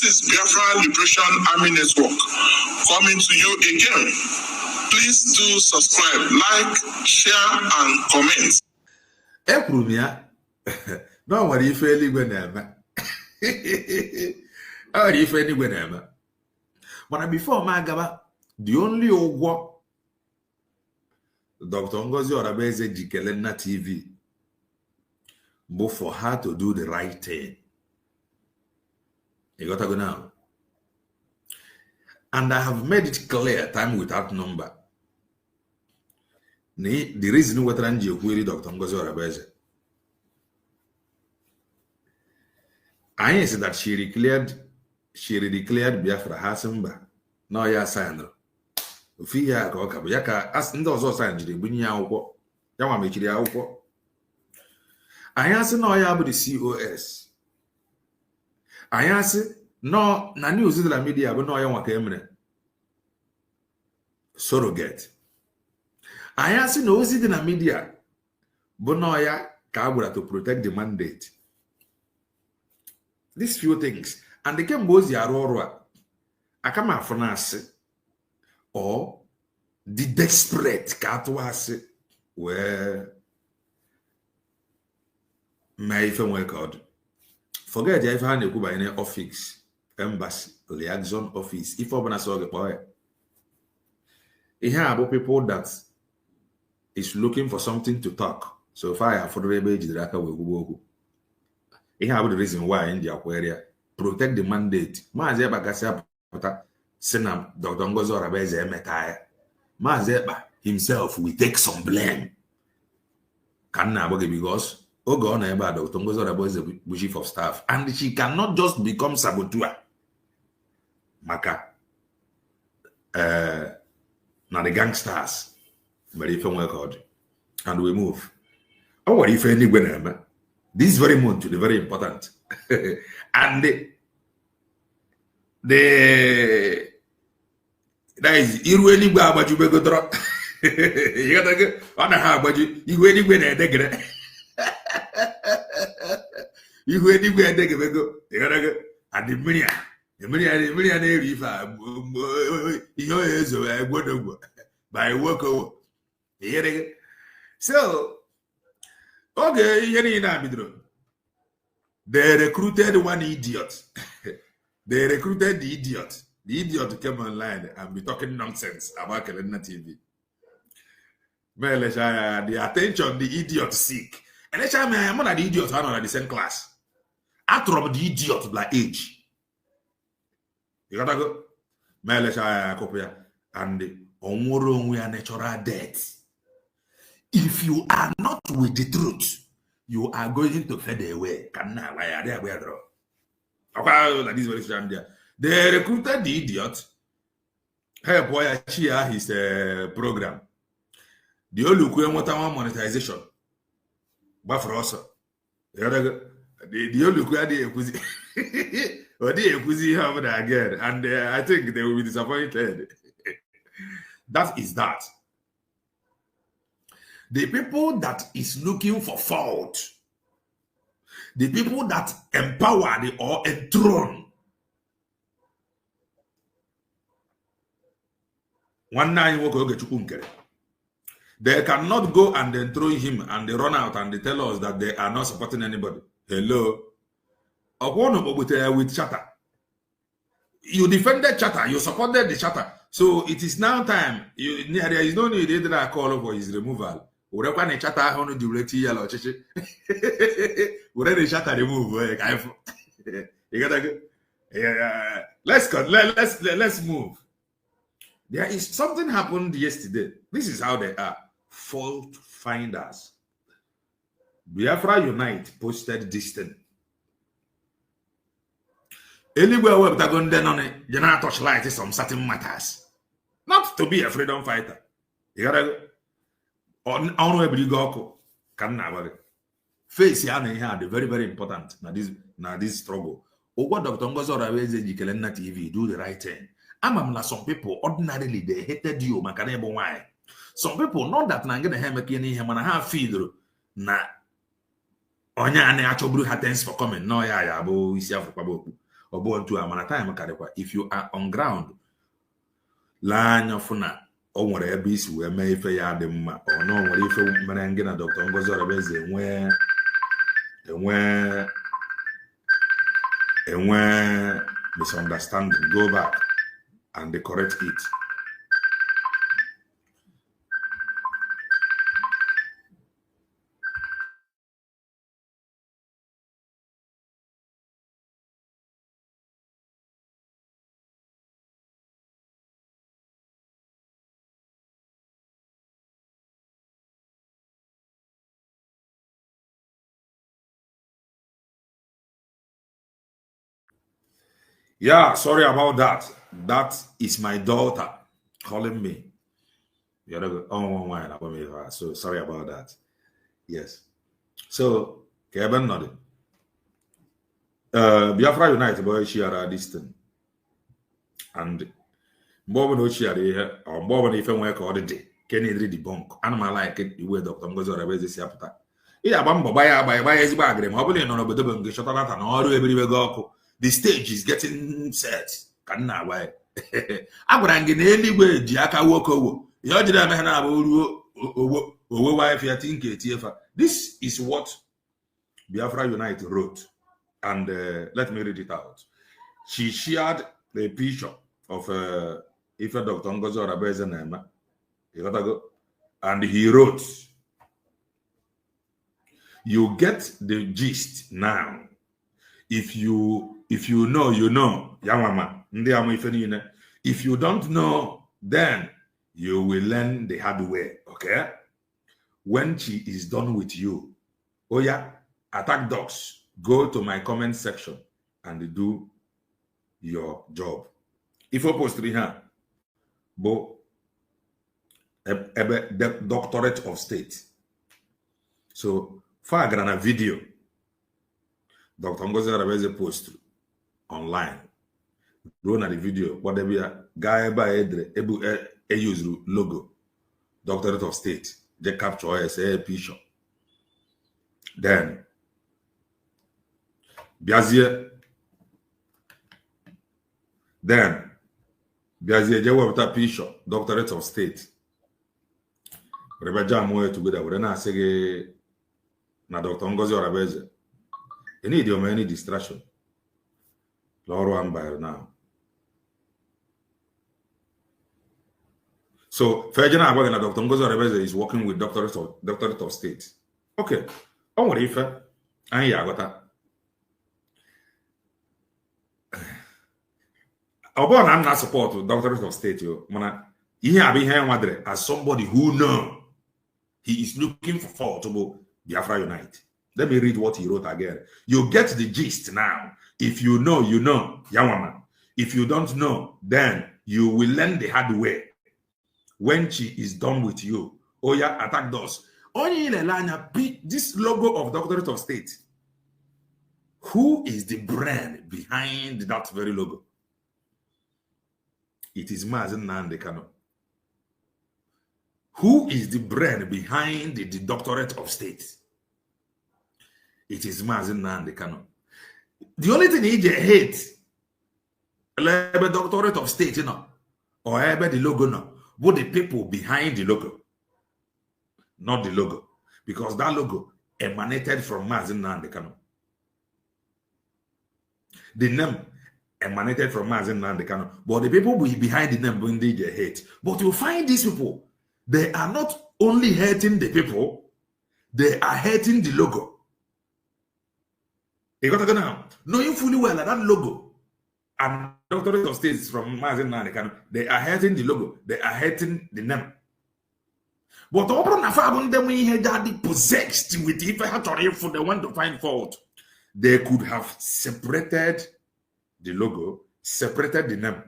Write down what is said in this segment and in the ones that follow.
This is Biafra Liberation Army Network coming to you again. Please do subscribe, like, share, and comment. Ekrumia, no worry if anywhere never. Oh, if anywhere never. But before my gaba, the only old Dr. Ngozi Orabeze Jikelena TV, but for her to do the right thing. You got to go now. And I have made it clear, time without number. The reason why Tranji query Dr. Ngozi Orabeze. I said that she declared Biafra Hasimba. No, ya signed. Fia Koka, Yaka, as in those signs, the Bunya, Yama Michiria. I answer no, I have the COS. I answer no, na news in the media, but no, I want to surrogate. I answer no, is in the media, but no, I can't to protect the mandate. These few things, and they can both the Aurora. I come out from us, or the desperate Catwas where my family called. Forget if I go by any office, embassy, liaison office. If I saw the boy, he have about people that is looking for something to talk. So if I have for the baby, the raka will go. He have the reason why in the aquaria protect the mandate. Mazeba Gassia Senam Dr. Ngozi Orabeze Emetaya. Mazeba himself will take some blame. Can now because Ogo on about Dr. Ngozi Orabeze the chief of staff, and she cannot just become saboteur. Maka now the gangsters, but if I'm record, and we move. Oh, what if any winner? This very month is very important, and the that is Irweni Babaju Begodro. You got to go on a Habaji, you wait anywhere they get it. You wait anywhere they go, you got to go at the million if I by work over. So, okay, they recruited one idiot. They recruited the idiot. The idiot came online and be talking nonsense about Kelena TV. The attention the idiot seek. And let's say I'm not the idiot, I'm not the same class. After all, the idiot like age. You gotta go. And we are natural death. If you are not with the truth, you are going to fade away. They recruited the idiot. Help why share his program. The only one monetization. But for us, the only again, and I think they will be disappointed. That is that. The people that is looking for fault, the people that empower or enthrone. One night Nkere. They cannot go and enthrone him and they run out and they tell us that they are not supporting anybody. Hello. With Chatter. You defended Chatter, you supported the Chatter. So it is now time. There is no need that I call for his removal. Let's move. There is something happened yesterday. This is how they are. Fault finders. Biafra Unite posted this thing. Anywhere where they're going down on it, you not touch light some certain matters. Not to be a freedom fighter. You gotta on every go can never face the very, very important. Now this struggle. What Dr. Ngozi Orabeze Jikelena TV do the right thing. Some people ordinarily they hated you, why? Some people not that na get him him and have feed na onya ane achobru thanks for coming. No ya bo isi afọ. Obo amana time karịkwa. If you are on ground, anya funa o nwere ebe isi wee mee ife ya dị mma, ọ na nwere ife mere ngị na Dr. Ngozi Orabeze enwe misunderstanding, go back and correct it. Yeah, sorry about that. That is my daughter calling me. So sorry about that. Yes. So Kevin nodded. Biafra United boy share this thing. And more no share here or more if I all the day. Can you read the bunk? And I like it the way Dr. Ngozi Orabeze si apụta. Yeah, buy his bag. Hopefully no but the shut out and all everywhere go. The stage is getting set. Can now why? Abrangin anyway, Jiaka Woko. This is what Biafra United wrote. And let me read it out. She shared a picture of Ife Dr. Ngozi Orabeze name. And he wrote, "You get the gist now. If you know, you know. If you don't know, then you will learn the hard way. Okay? When she is done with you, oh yeah, attack dogs. Go to my comment section and do your job. If you post here, bo the doctorate of state. So far a video Dr. Ngozi Orabeze post online. Run the video, whatever guy by a use logo, doctorate of state, they capture as a picture. Then Biazie Jewa with a picture, doctorate of state. Rebaja moe together with na sege na Dr. Ngozi Orabeze. You need your many distraction. Lord one by now. So Fejana Abagana Dr. Ngozi Orabeze is working with doctorate of state. Okay. On what if I got that? I'm not support doctorate of state. As somebody who know he is looking for fault Biafra Unite. Let me read what he wrote again. You get the gist now. If you know, you know. Yawama. If you don't know, then you will learn the hard way. When she is done with you. Oh yeah, attack those. Only this logo of doctorate of state. Who is the brand behind that very logo? It is Mazen Nnamdi Kanu. Who is the brand behind the doctorate of state? It is Mazen Nnamdi Kanu. The only thing he hates, the doctorate of state, you know, or the logo, no, but the people behind the logo, not the logo, because that logo emanated from Mazen Nnamdi Kanu. The name emanated from Mazen Nnamdi Kanu, but the people behind the name when they hate. But you find these people, they are not only hating the people, they are hating the logo. You got to go now. Knowing fully well that logo and doctorate of state from Mazen Nnamdi Kanu, they are hating the logo, they are hating the name. But them possessed with if they want to find fault, they could have separated the logo, separated the name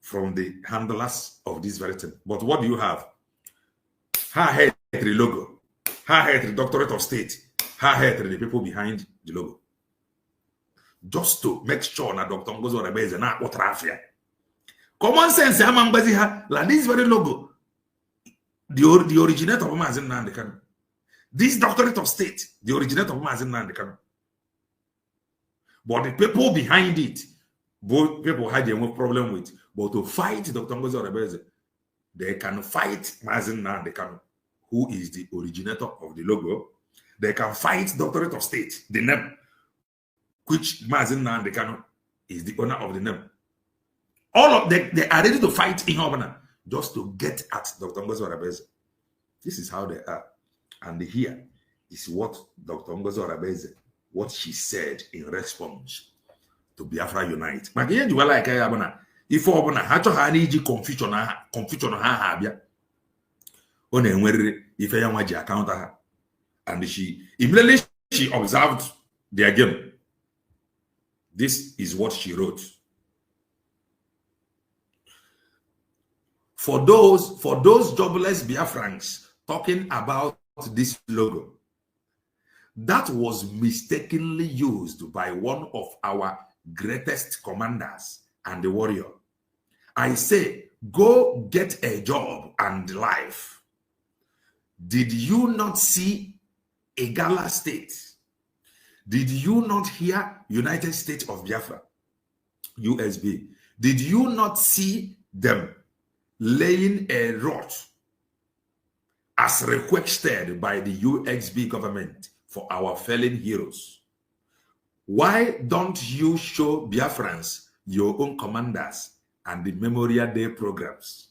from the handlers of this very thing. But what do you have? Ha hate the logo, ha hate the doctorate of state, ha hate the people behind the logo. Just to make sure that Dr. Ngozi Orabeze na otrafia. Common sense, like this very logo, the originator of Mazen Nnamdi Kanu. This doctorate of state, the originator of Mazen Nnamdi Kanu. But the people behind it, both people had a problem with. But to fight Dr. Ngozi Orebeze, they can fight Mazi Nnamdi Kanu, who is the originator of the logo. They can fight Doctorate of State, the name, which Mazi Nnamdi Kanu is the owner of the name. All of them, they are ready to fight in Obana just to get at Dr. Ngozi Orebeze. This is how they are. And here is what Dr. Ngozi Orebeze, what she said in response to Biafra Unite. Magaye you like Abana. If Obana had to have any confusion ha habia. On enwere if I am account her. And she immediately she observed their game. This is what she wrote. For those jobless Biafrans talking about this logo, that was mistakenly used by one of our greatest commanders and the warrior. I say, go get a job and life. Did you not see a Gala state? Did you not hear United States of Biafra, USB? Did you not see them laying a rod as requested by the UXB government for our fallen heroes? Why don't you show Biafrans your own commanders and the Memorial Day programs?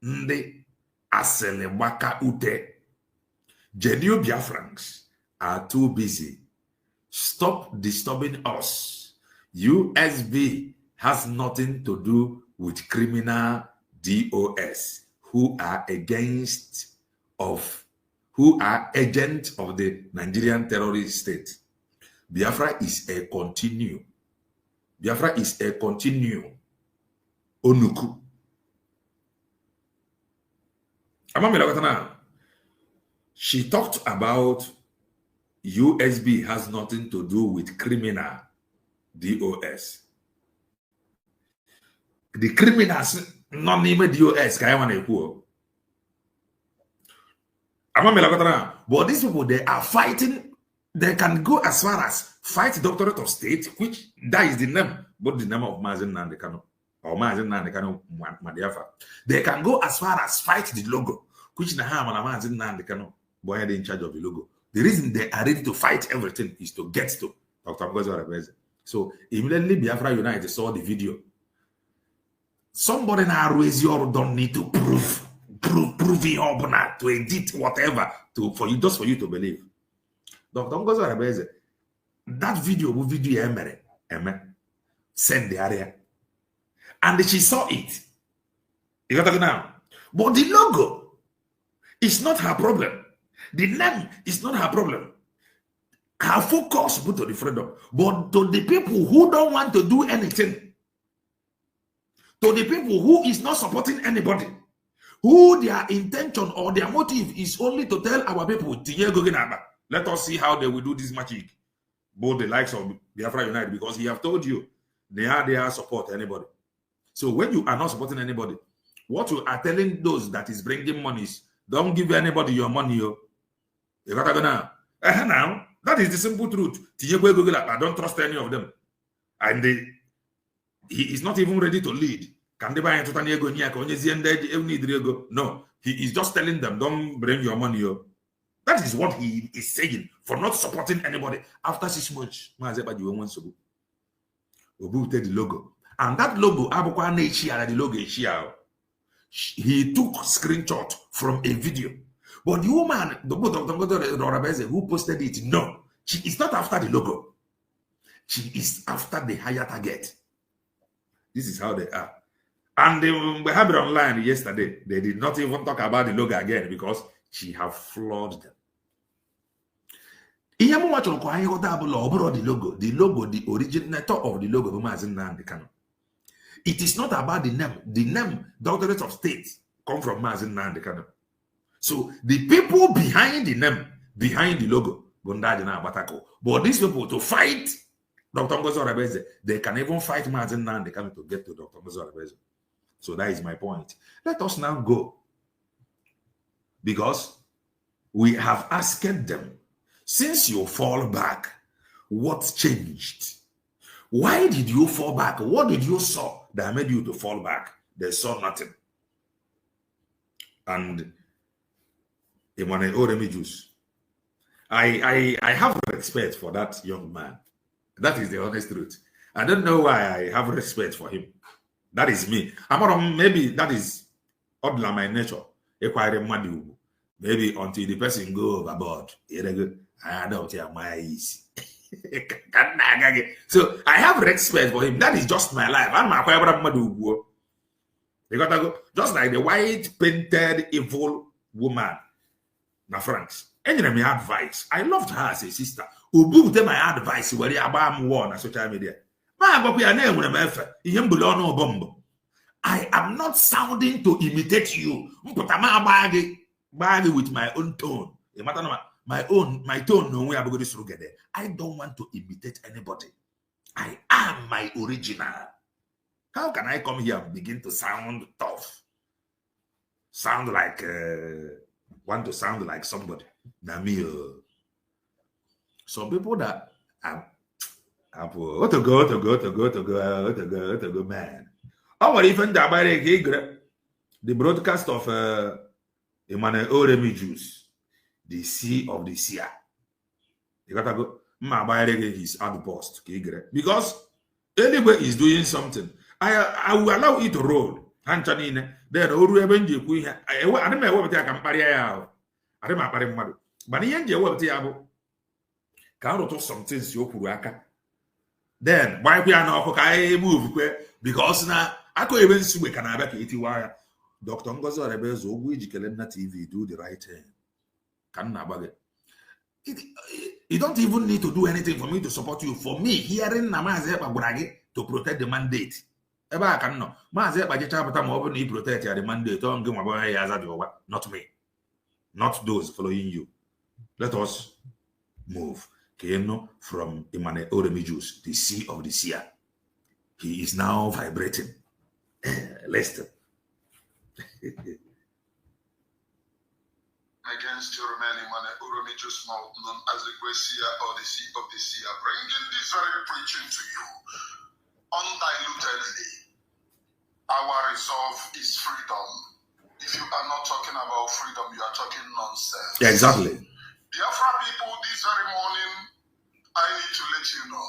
Nde aselebaka ute. Genuine Biafrans are too busy. Stop disturbing us. USB has nothing to do with criminal DOS who are agents of the Nigerian terrorist state. Biafra is a continue. Biafra is a continue. Onuku. She talked about USB has nothing to do with criminal DOS. The criminals not named DOS. But these people, they are fighting. They can go as far as fight Doctorate of State, which that is the name, but the name of Mazi Nnamdi Kanu or Mazi Nnamdi Kanu Madiafa. They can go as far as fight the logo, which Naham and Mazi Nnamdi Kanu, boy, in charge of the logo. The reason they are ready to fight everything is to get to Dr. Ngozi Orebeze. So immediately Biafra United saw the video. Somebody now raise your don't need to prove it to edit whatever for you to believe. Dr. Ngozi Orebeze, that video Emmanuel send the area. And she saw it. You got it now. But the logo is not her problem. The name is not her problem. Her focus put to the freedom. But to the people who don't want to do anything, to the people who is not supporting anybody, who their intention or their motive is only to tell our people, let us see how they will do this magic. Both the likes of Biafra United, because he have told you they are support anybody. So when you are not supporting anybody, what you are telling those that is bringing money is, don't give anybody your money. You got to go now. Now, that is the simple truth. I don't trust any of them. And he is not even ready to lead. No, he is just telling them, don't bring your money. That is what he is saying for not supporting anybody. After 6 months, the logo. And that logo, the logo he took screenshot from a video. But the woman, the Dr. who posted it, no, she is not after the logo. She is after the higher target. This is how they are. And we have it online yesterday. They did not even talk about the logo again because she have flawed them. The logo, the originator of the logo, Mazi Nnamdi Kanu. It is not about the name. The name, Doctorate of State, come from Mazi Nnamdi Kanu. So the people behind the name, behind the logo, but these people to fight Dr. Ngozi Orebeze, they can even fight Mazi Nnamdi Kanu to get to Dr. Ngozi Orebeze. So that is my point. Let us now go. Because we have asked them, since you fall back, what changed? Why did you fall back? What did you saw that made you to fall back? They saw nothing. And Emmanuel Remijuis, I have respect for that young man. That is the honest truth. I don't know why I have respect for him. That is me. Maybe that is odd my nature. Maybe until the person go overboard. I don't hear my easy. So I have respect for him. That is just my life. Just like the white painted evil woman na France. Any me advice. I loved her as a sister. Who my advice where you about war on social media. I am not sounding to imitate you. With my own tone. My tone, no way I'm going to get there. I don't want to imitate anybody. I am my original. How can I come here and begin to sound tough? Sound like want to sound like somebody? Some people that to go, man. Or even the broadcast of Emmanuel Remijuis, the sea of the sea. You gotta go. His outpost, because anyway is doing something. I will allow it to roll. Then Oru Ebenji I don't know what I can parry out. I don't know what but the end what the abo. Can't do some things you kuraka. Then why we are not move because now I could even see we can have a wire. Dr. Ngozo Rebezo, which TV do the right thing. Can nabag it. You don't even need to do anything for me to support you. For me, hearing Namazeba Buragi to protect the mandate. Eba can no. Mazeba Jabata openly protect the mandate. Not me. Not those following you. Let us move. Keno from Emmanuel Remijuis, the sea of the sea. He is now vibrating. Lester. Against your man Emmanuel Remijuis, known as the Great Seer or the Sea of the Sea, bringing this very preaching to you undilutedly. Our resolve is freedom. If you are not talking about freedom, you are talking nonsense. Yeah, exactly. Biafra people, this very morning, I need to let you know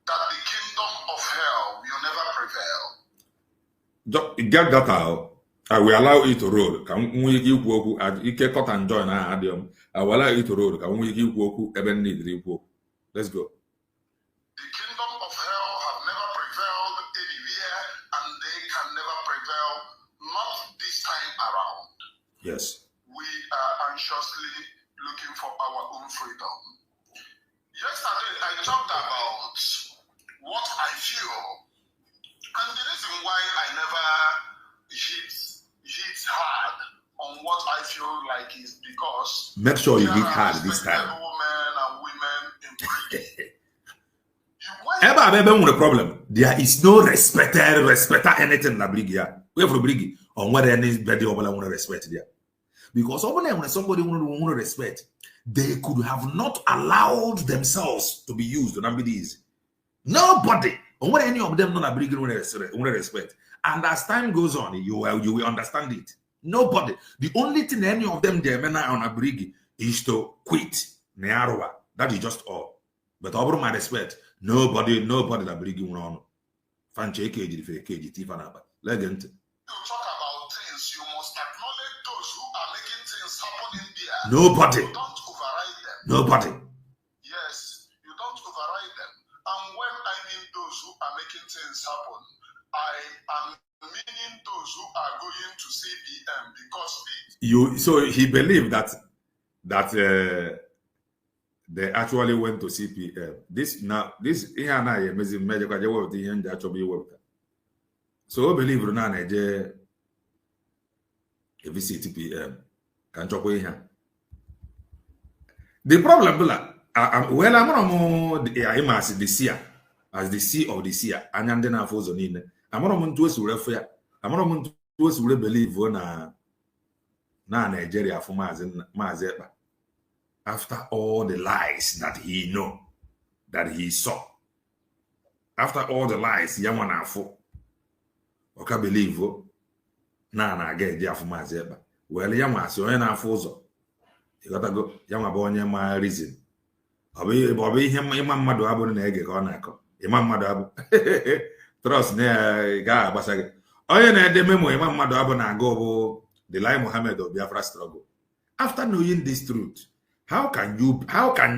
that the kingdom of hell will never prevail. Get that out. I will allow it to roll. Can we give work at Ike cut and join our adium? I will allow it to roll. Can we give work even need work? Let's go. The kingdom of hell have never prevailed anywhere, and they can never prevail, not this time around. Yes. We are anxiously looking for our own freedom. Yesterday, I talked about what I feel, and the reason why I never hit hard on what I feel like is because make sure you hit hard this time. Men and women in prison. The problem. There is no respect anything la brigia. We have to bring on what anybody want to respect there. Because when somebody want to respect, they could have not allowed themselves to be used on these. Nobody. On what any of them not bring want to respect. And as time goes on, you will understand it. Nobody. The only thing any of them they men on a brig is to quit. That is just all. But over my respect, nobody that brig on. Fanche KG Tifanaba. Legend. You talk about things, you must acknowledge those who are making things happen in there. Nobody. You don't override them. Nobody. Yes, you don't override them. And when I mean those who are making things happen, I am meaning those who are going to CPM because so he believed that they actually went to CPM. This here now amazing medical so believe na Nigeria visit CPM can chop here. The problem well I'm as the sea of the sea and then na fozo nine. I'm not to refer. I'm not to believe na Nigeria for Mazepa. After all the lies that he saw, after all the lies, ya nwa na-afụ ọka believe na na-aga eji afụ Maazị Ekpa were ya nwa asị onye na-afụ ụzọ ịghọtago ya nwa bụ onye ma reason ọ bụ ihe ịma mmadụ abụ na-ege ka ọ na-akọ ịma mmadụ abụ trust na ya ga-agbasa gị onye na-ede memo ịma mmadụ abụ na-aga bụ the Lai Mohammed of Biafra struggle. After knowing this truth, how can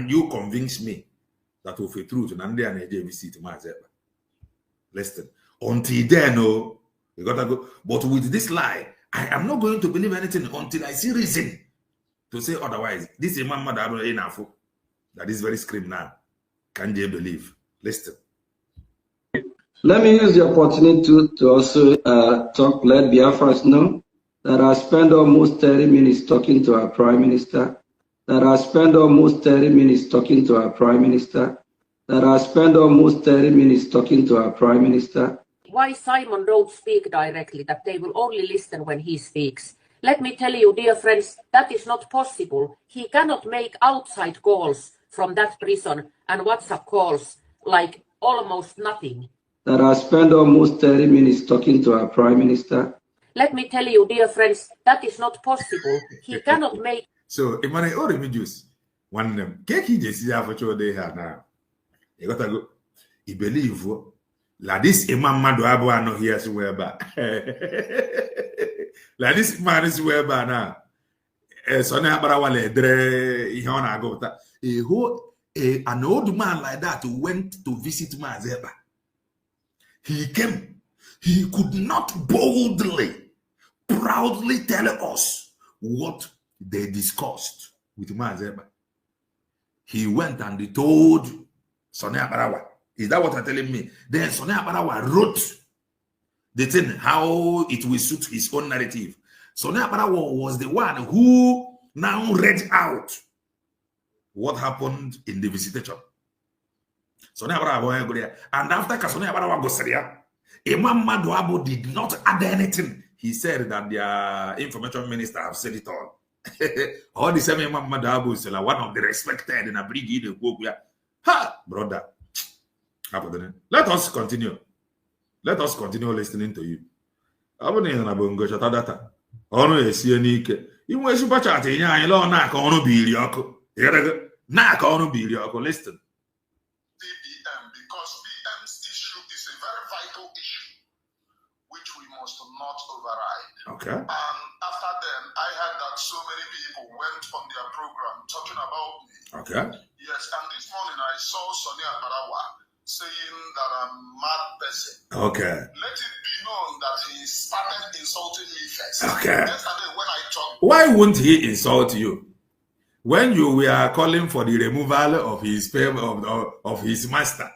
you convince me that of a truth na ndị a na-eje visit Maazị Ekpa? Listen, until then, no, you gotta go. But with this lie, I am not going to believe anything until I see reason to say otherwise. This is Imam Madado enough that is very scream now. Can you believe? Listen. Let me use the opportunity to also let Biafrans know that I spent almost 30 minutes talking to our Prime Minister, that I spent almost 30 minutes talking to our Prime Minister, that I spent almost 30 minutes talking to our Prime Minister. Why Simon don't speak directly, that they will only listen when he speaks. Let me tell you, dear friends, that is not possible. He cannot make outside calls from that prison and WhatsApp calls like almost nothing. That I spent almost 30 minutes talking to our Prime Minister. Let me tell you, dear friends, that is not possible. He cannot make... So, Emmanuel, Remijuis, one of them, he just see how much they have now. You got to go. He believe, like this Imam Madouabo I know here somewhere back. Like this man is where by now. So now, but I want to go. An old man like that went to visit Maazị Ekpa. He came. He could not boldly, proudly tell us what they discussed with Maazị Ekpa. He went and he told Sonny Abarawa. Is that what you're telling me? Then Sonny Abarawa wrote the thing, how it will suit his own narrative. Sonny Abarawa was the one who now read out what happened in the visitation. Sonny Abarawa, and after Sonny Abarawa goes there, Imam Madouabo did not add anything. He said that the information minister have said it all. All the same Imam Madouabo is like one of the respected in a brigade. Ha, brother. Let us continue. Let us continue listening to you. Abone na bongo chata data. Onu esie n'ike. Inwe super chat enye anyị lo na aka onu biri ọkụ. Na aka onu biri ọkụ. Listen. BBM, because BM's issue is a very vital issue which we must not override. Okay. And after then, I heard that so many people went on their program talking about me. Okay. Yes, and this morning I saw Sonny Abarawa saying that I'm a mad person. Okay. Let it be known that he started insulting me first. Okay. Yesterday when I talked... Why wouldn't he insult you? When you were calling for the removal of his of his master.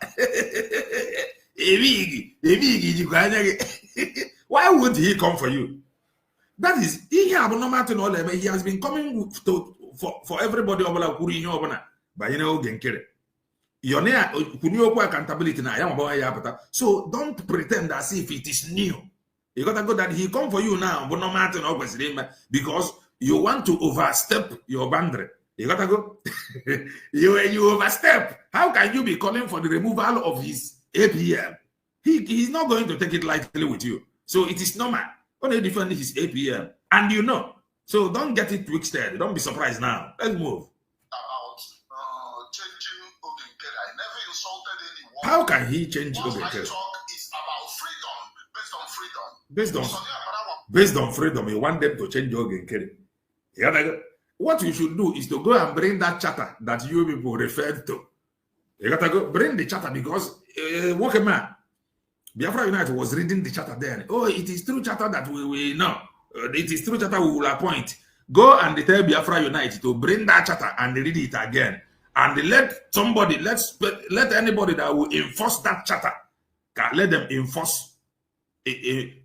Why would he come for you? That is, he has been coming for everybody by Nkere. Accountability now. So don't pretend as if it is new. You gotta go that he come for you now, but no matter because you want to overstep your boundary. You gotta go. you overstep. How can you be calling for the removal of his APM? He's not going to take it lightly with you. So it is normal. Only different his APM. And you know. So don't get it twisted. Don't be surprised now. Let's move. How can he change Nkere? Talk is about freedom, based on freedom. Based on freedom, you want them to change Nkere. What you should do is to go and bring that charter that you people referred to. You gotta go bring the charter because working man, Biafra United was reading the charter then. Oh, it is through charter that we know. It is through charter we will appoint. Go and tell Biafra United to bring that charter and read it again. And let somebody, let anybody that will enforce that charter, let them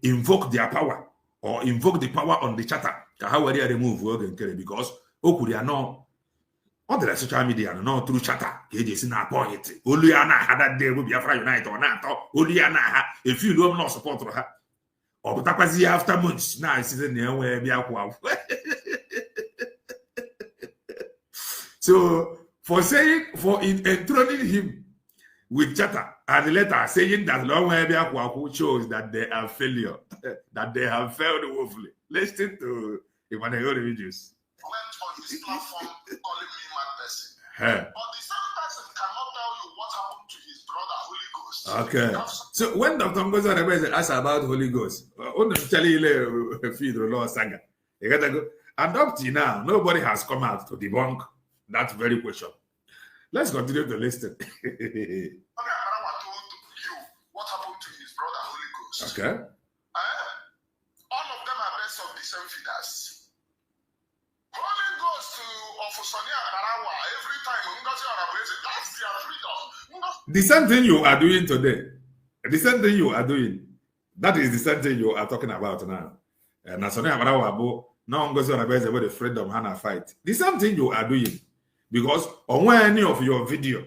invoke their power or invoke the power on the charter. How will they remove Nkere? Because Okuria no, all the social media no through charter. KJC na point. Oliana had that day with Biafra United or not. Oliana, if you don't know support her, or Tapazi after months now, it's in the way Biafra. So. For enthroning him with chatter and letter saying that long way shows that they are failure, that they have failed woefully. Listen to Emmanuel Remijuis. Went on his platform calling me mad person. Hey. But the same person cannot tell you what happened to his brother Holy Ghost. Okay. So when Dr. Ngozi Orebeze asked about Holy Ghost, saga. You gotta go. And up to now, nobody has come out to debunk that very question. Let's continue to listen. Told you what happened to his brother Holy Ghost. Okay. All of them are best of the same feeders. Holy Ghost to Sonia Barawa every time Ngozi Orebeze, that's their freedom. The same thing you are doing today, the same thing you are doing, that is the same thing you are talking about now. And Sonia Barawa, now Ngozi Orebeze with the freedom Hannah fight. The same thing you are doing. Because on any of your video,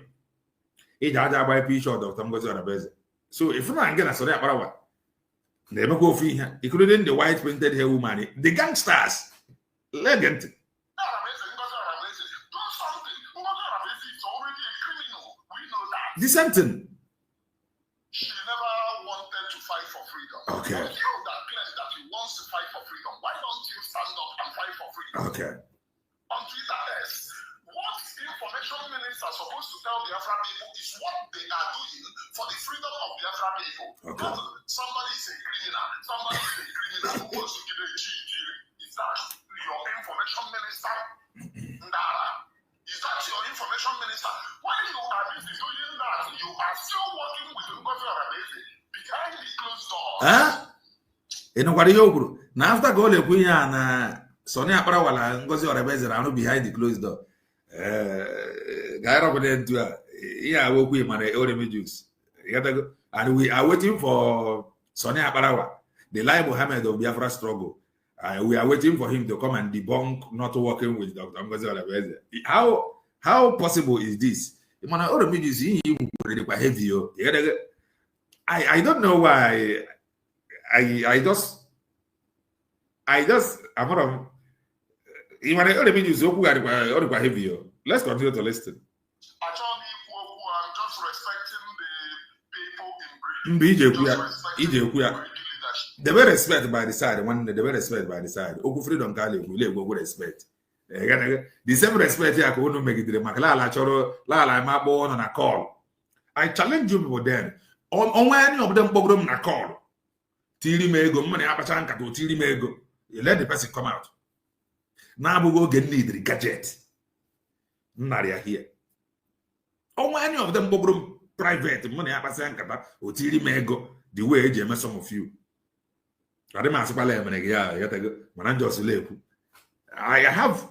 it's a by picture of Dr. Ngozi Orebeze. So if you're not going to say that, they don't go free here, including the white painted hair woman, the gangsters, legend. The same thing. She never wanted to fight for freedom. Okay. But you that claim that he wants to fight for freedom, why don't you stand up and fight for freedom? Okay. On Twitter, what information ministers are supposed to tell the Biafra people is what they are doing for the freedom of the Biafra people. Okay. Not somebody is a criminal, somebody is a criminal who wants to give a GG. Is that your information minister? Ndara. Is that your information minister? While you are busy doing that, you are still working with Ngozi Orebeze behind the closed doors. Now after go to Queen Sonia Parawala, Ngozi Orebeze are behind the closed door. And we are waiting for Sonia Parawa, the Lai Mohammed of Biafra struggle. We are waiting for him to come and debunk not working with Dr. Ngozi Orebeze. How possible is this? I don't know why. I'm not. Let's continue to listen. I'm just respecting the people in Britain. They were respected by the side. When they were respected by the side, Oku freedom Kali will go respect. The same respect here could make it the Makala Choro, Lala, my born on a call. I challenge you people then. On any of them program na call. Tili Mego, money Apachanka to Tili Mego. You let the person come out. Now we go get need the gadget. Naria here. On any of them program private money Apachanka or Tili Mego, the way James some of you. I have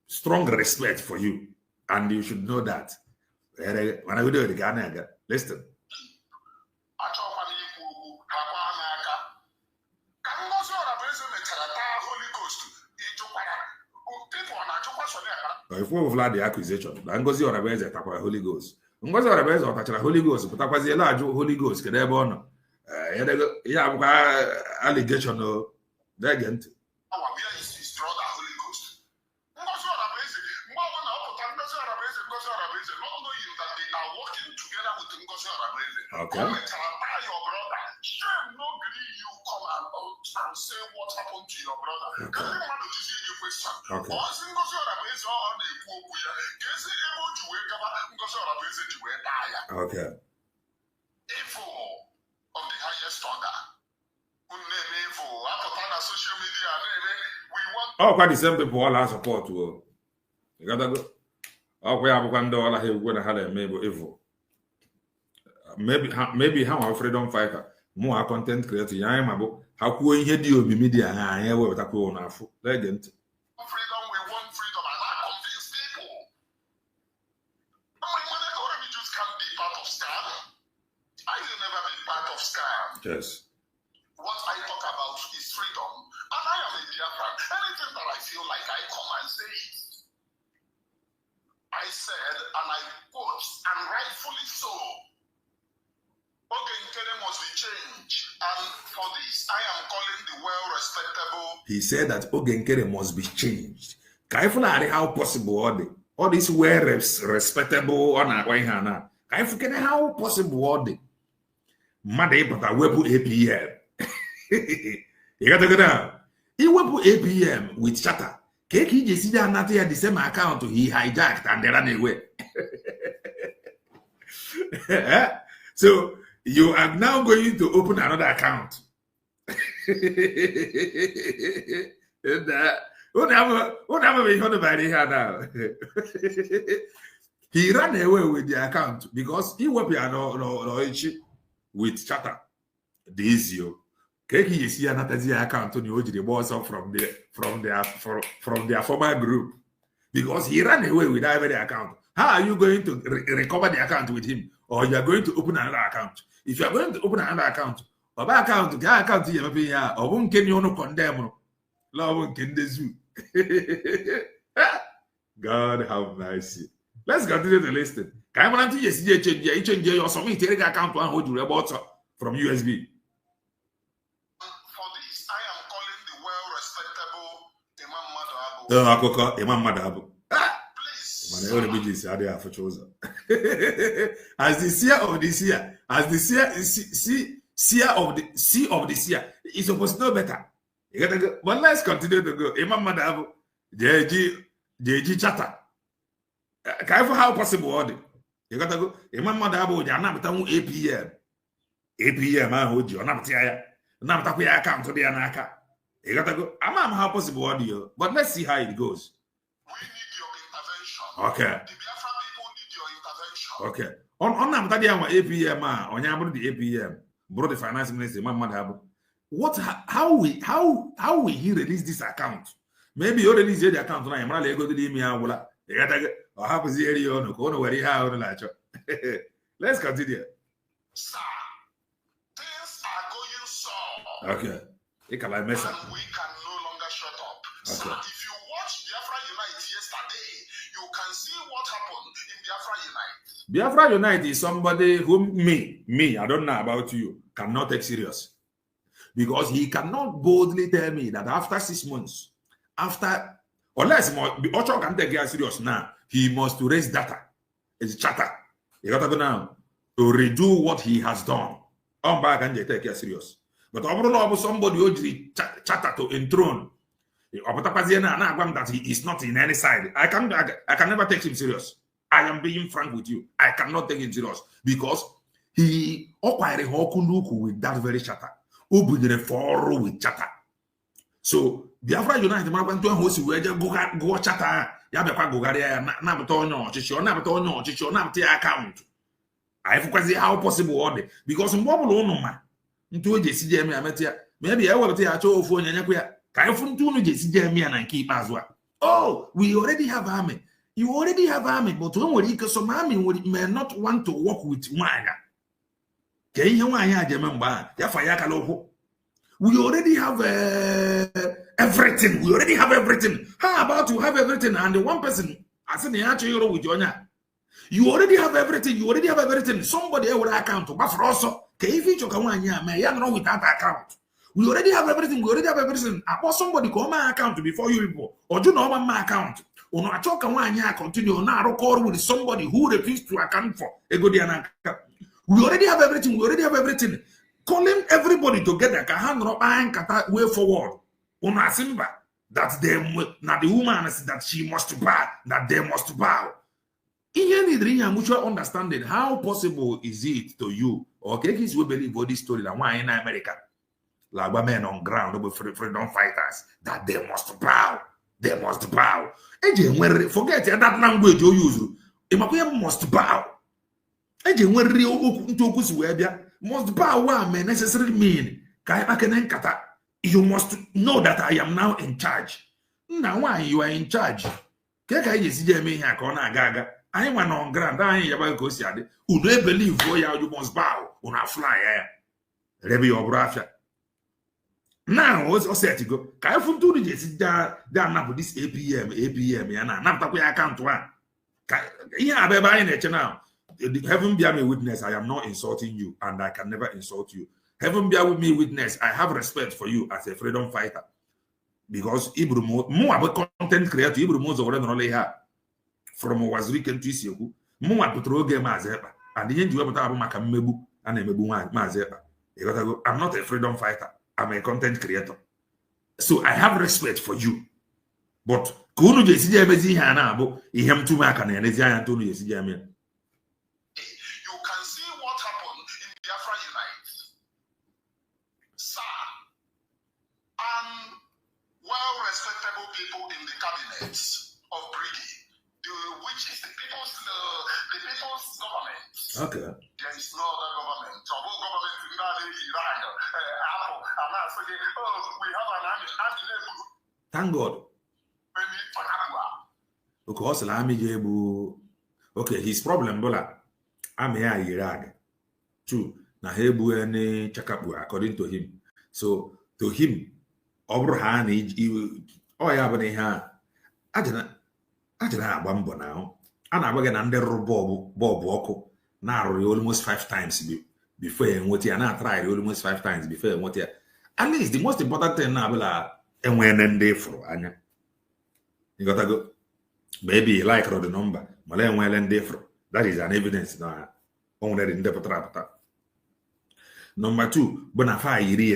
strong respect for you, and you should know that. When I do it, listen. If we flag the accusation, Ngozi Orebeze takwa Holy Ghost. Ngozi Orebeze ọtachara Holy Ghost, pụtakwazi ele ajụ Holy Ghost kedụ ebe ọ nọ. Ya abụkwa allegation o dege ntị. Okay. Shame no believe you come and say what happened to your brother. Okay. Every man will just give you a question. Okay. Okay. Evil of the highest order. Social media, we want. Oh, quite the same people all have support to. You gotta go. Oh, we have one dollar here when I had a maybe evil. Maybe how our freedom fighter, more content creator, how could you hear the media? I have what I call on legend. Freedom, we want freedom, and I convince people. Remijuis can't be part of scam. I will never be part of scam. Yes. What I talk about is freedom, and I am a Biafran. Anything that I feel like I come and say it. I said, and I quote, and rightfully so. Nkere must be changed, and for this, I am calling the well-respectable. He said that Nkere must be changed. How possible all this well-respectable on our way now? I forget how possible all the mother but I will put APM. You got to go down. He will put APM with chatter. Keki just see not at the same account he hijacked and they ran away. So you are now going to open another account. What have we heard about it here now? He ran away with the account because he will be with chatter. This you. Keki is here not as the account on the boss from their former group because he ran away with that very account. How are you going to recover the account with him, or you are going to open another account? If you are going to open another account, or that account you have here, or one can you condemn, love can the zoo. God have mercy. Let's continue to listen. Can I change your submit account one hold you about from USB? Imam Madabu. Please. As the seer of this year, as the seer of this year, is supposed to know better. You gotta go. But let's continue to go. Imam Madabu, JG Chata. How possible are they? You gotta go. Imam Madabu, Janabatamu APM. APM, I hold you. Namtakuya account to the Anaka. You gotta go. I'm how possible audio, but let's see how it goes. We need your intervention. Okay. The Biafra people need your intervention. Okay. On APM, on the APM, bro, the finance minister, how will he release this account? Maybe you release the account now. I'm go to the email. You gotta go. Or have a zero no corner where he have like. Let's continue. Sir, things are going so. Okay. And we can no longer shut up. Okay. So if you watch Biafra Unite yesterday, you can see what happened in Biafra Unite. Biafra Unite is somebody whom me, I don't know about you, cannot take serious. Because he cannot boldly tell me that after 6 months, unless Ocho can take it serious now, he must raise data. It's chatter. You got to go now to redo what he has done. On back and take it serious. But somebody who chatter to enthrone that he is not in any side. I can never take him serious. I am being frank with you. I cannot take him serious because he acquired with that very chatter. With chatter. So Biafra United man to host we go chatter. Ya be kwa gogaria na betonyo chichi na betonyo chichi na mte account. I focus how possible all day because mbobolo no ma ntu je sije me ametia maybe I will tell you ofu onyanya kwa kai fu ntu no je sije me na nke ikpazu a. Oh, we already have army. You already have army, but when we some army may not want to work with Mwanya. We already have everything. We already have everything. How about to have everything and the one person as in the actual with you already have everything. You already have everything. Somebody will account to but for also may wrong with that account. We already have everything. We already have everything. About somebody call my account before you people or do not my account. Or not talk continue now record with somebody who refused to account for a good. We already have everything. We already have everything. Calling everybody together can way forward. Una simba that them not the woman that she must bow, that they must bow. In mutual understanding, how possible is it to you? Okay, kids will believe what this story that why in America, like men on ground, freedom fighters, that they must bow. They must bow. Forget that language you use. Must bow. Must bow may necessarily mean you must know that I am now in charge. Now why you are in charge? I am on ground. I am go see it. You don't believe you must bow on a fly. Rebi Obrafia. Now, what's set to go? Can you do this? Down this APM, and I'm talking account one. Yeah, I'm buying it now. Heaven bear me witness, I am not insulting you, and I can never insult you. Heaven bear with me witness, I have respect for you as a freedom fighter. Because Ibru more about content creator, Ibru Mozo already have from was weekend to you, more patrol game as ever. And the end you have maka mmegbu a na-emegbu Maazị Ekpa. I'm not a freedom fighter. I'm a content creator. So I have respect for you. But kunu je sije emezi ihe na abụ ihe mtume aka na enezi anya ntonu je sije eme. You can see what happened in Biafra Unite. Sir, and well-respectable people in the cabinet of Briggy, which is the people's government. Okay. There is no other government. Trouble government in that Iran, Apple, and I say, oh, we have an army. Thank God. Because okay, his problem bola army Iraq. Two, na hebu any chakapu according to him. So to him, Obraham oh yeah, but ha ajana agba mbọ now. A na-agbaga na ndị rụrụ bọọbụ ọkụ na-arụ almost 5 times before enweta ya, na-try almost 5 times before enweta ya. At least the most important thing na abụla enwene ndị fụrụ anya. You got to go. Maybe you like the number. That is an evidence na onwere ndị pụtara apụta. Number 2, bonafa yiri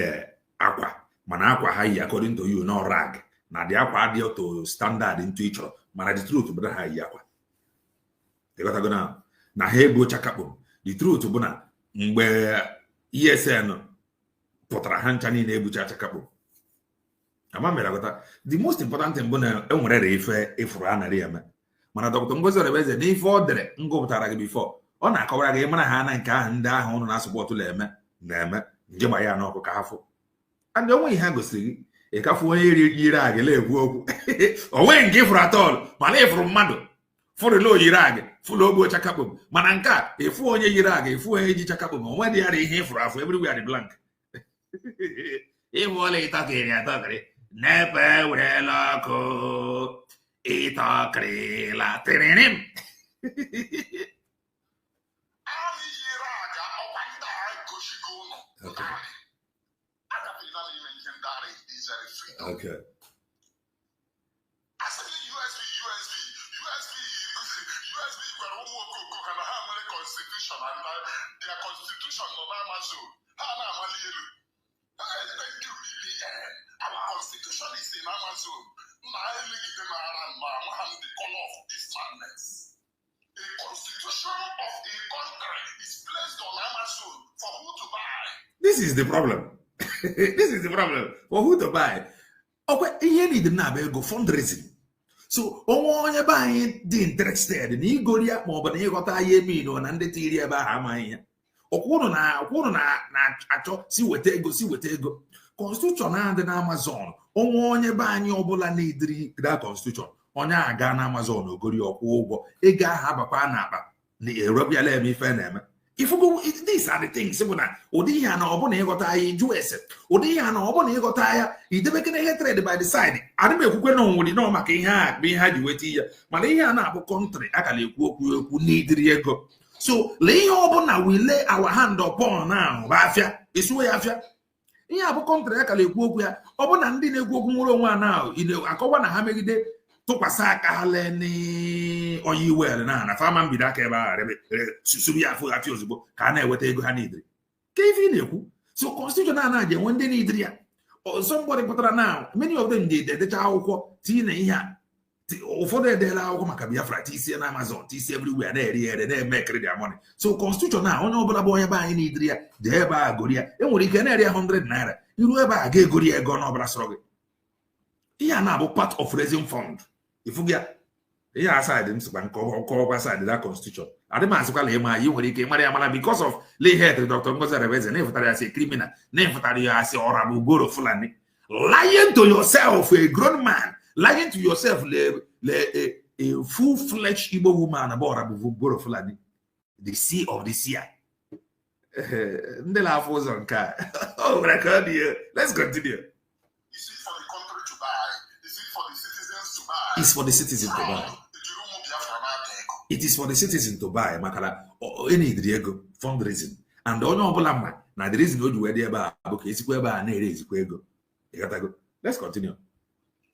akwa. Mana akwa ha yi according to you no rag. Na the akwa adị to standard into each other. Mana the truth bụ ha yi akwa. You got to go now. Na ha ego chakapụ. The truth bụ na mgbe ESN pụtara ha ncha niile ebucha chakapụ. The most important thing bụ na enwere ife ifuru anarị eme. Mana Dr. Ngozi Orebeze na ife ọ dere ngụpụtara gị before ọ na-akọwara gị mana ha na nke ahụ ndị ahụ ụnụ na-asụpọtụ na-eme nje gba ya n'ọkụ ka hafụ. And onwe ihe ha gosiri gị ịkafu onye yiri agị na-ekwu okwu onwe nke ifuru atọl mana ifuru mmadụ fụrụla yiri agị fụlụ ogbo chakapụ mana nke a efu onye yiri agị efu onye ji chakapụ ma onwe dị ya ihe ifuru afọ everywhere dị blank. Ịbụọla ịtakịrị atọkịrị nepe werela ọkụ ịtakịrịla tiririm. Okay. I said USB constitution and their constitution no Amazon. Our constitution is in Amazon. The color of this madness. A constitution of a country is placed on Amazon for who to buy. This is the problem. This is the problem. For who to buy? Okay, you need to go fundraising. So, onye buying the interested in Igoria, more than you got a yemino and the Tiria Bahama. Okwuno na acho si wetego. Constitution and the Amazon. Onye buying obula need that constitution. Onye aga na Amazon ogori okwu ụgwọ ego aha abakwa na-akpa na European eme fenem. If you go, these are the things. Odi ya na ọbụna ịghọta ya iju ese. Odi ya na ọbụna ịghọta ya idebekene ihe trade by the side. Adị m ekwukwe na onwere no maka ihe a bụ ihe ha ji weta ya. Mana ihe a na-abụ country aka na-ekwu okwu n'idiri ego. So lee ihe ọbụna we lay our hand upon now bụ afịa esuwe ya afịa. Ihe a bụ country aka na-ekwu okwu ya. Ọbụna ndị na-ekwu okwu nwere onwe a now akọwa na ha megide tụkwasị aka ha lee onye iwel na fama mbido aka ebe a susuru ya afọ afị ozugbo ka a na-eweta ego ha n'idiri ka ife na-ekwu. So constitution na-aja enwe ndị n'idiri ya somebody pụtara na many of them edecha akwụkwọ tinye na ihe a ụfọdụ edeela akwụkwọ maka Biafra tisie na Amazon tisie everywhere na-eri ere na-eme credit money. So constitution na onye ọbụla bụ onye be anyị n'idiri ya jee ebe a gori ya enwere ike na-eri 100 naira iru ebe a ga-egori ya ego n'ọbụla sọrọ gị. Ihe a na-abụ part of raising fund. Ifugia ya aside nsukwa nkọwa side that constitution. Adịmasịkwala ịma yi nwere ike ịmara ya mara because of lay head Dr. Ngozi Orebeze na-efutara ya si criminal na-efutara ya asị ọra bụ goro Fulani. Lying to yourself, a grown man, lying to yourself, a full-fledged Igbo woman about Rabu Goro Fulani, the sea of the sea. Ndị na-afụ ụzọ nke a. Oh, record here. Let's continue. Is it for the country to buy? Is it for the citizens to buy? It's for the citizen to buy. It is for the citizen to buy. Makala, any Diego fundraising. And only Obolama. Now the reason you were there about okay, it's where by an area is where go. Let's continue. And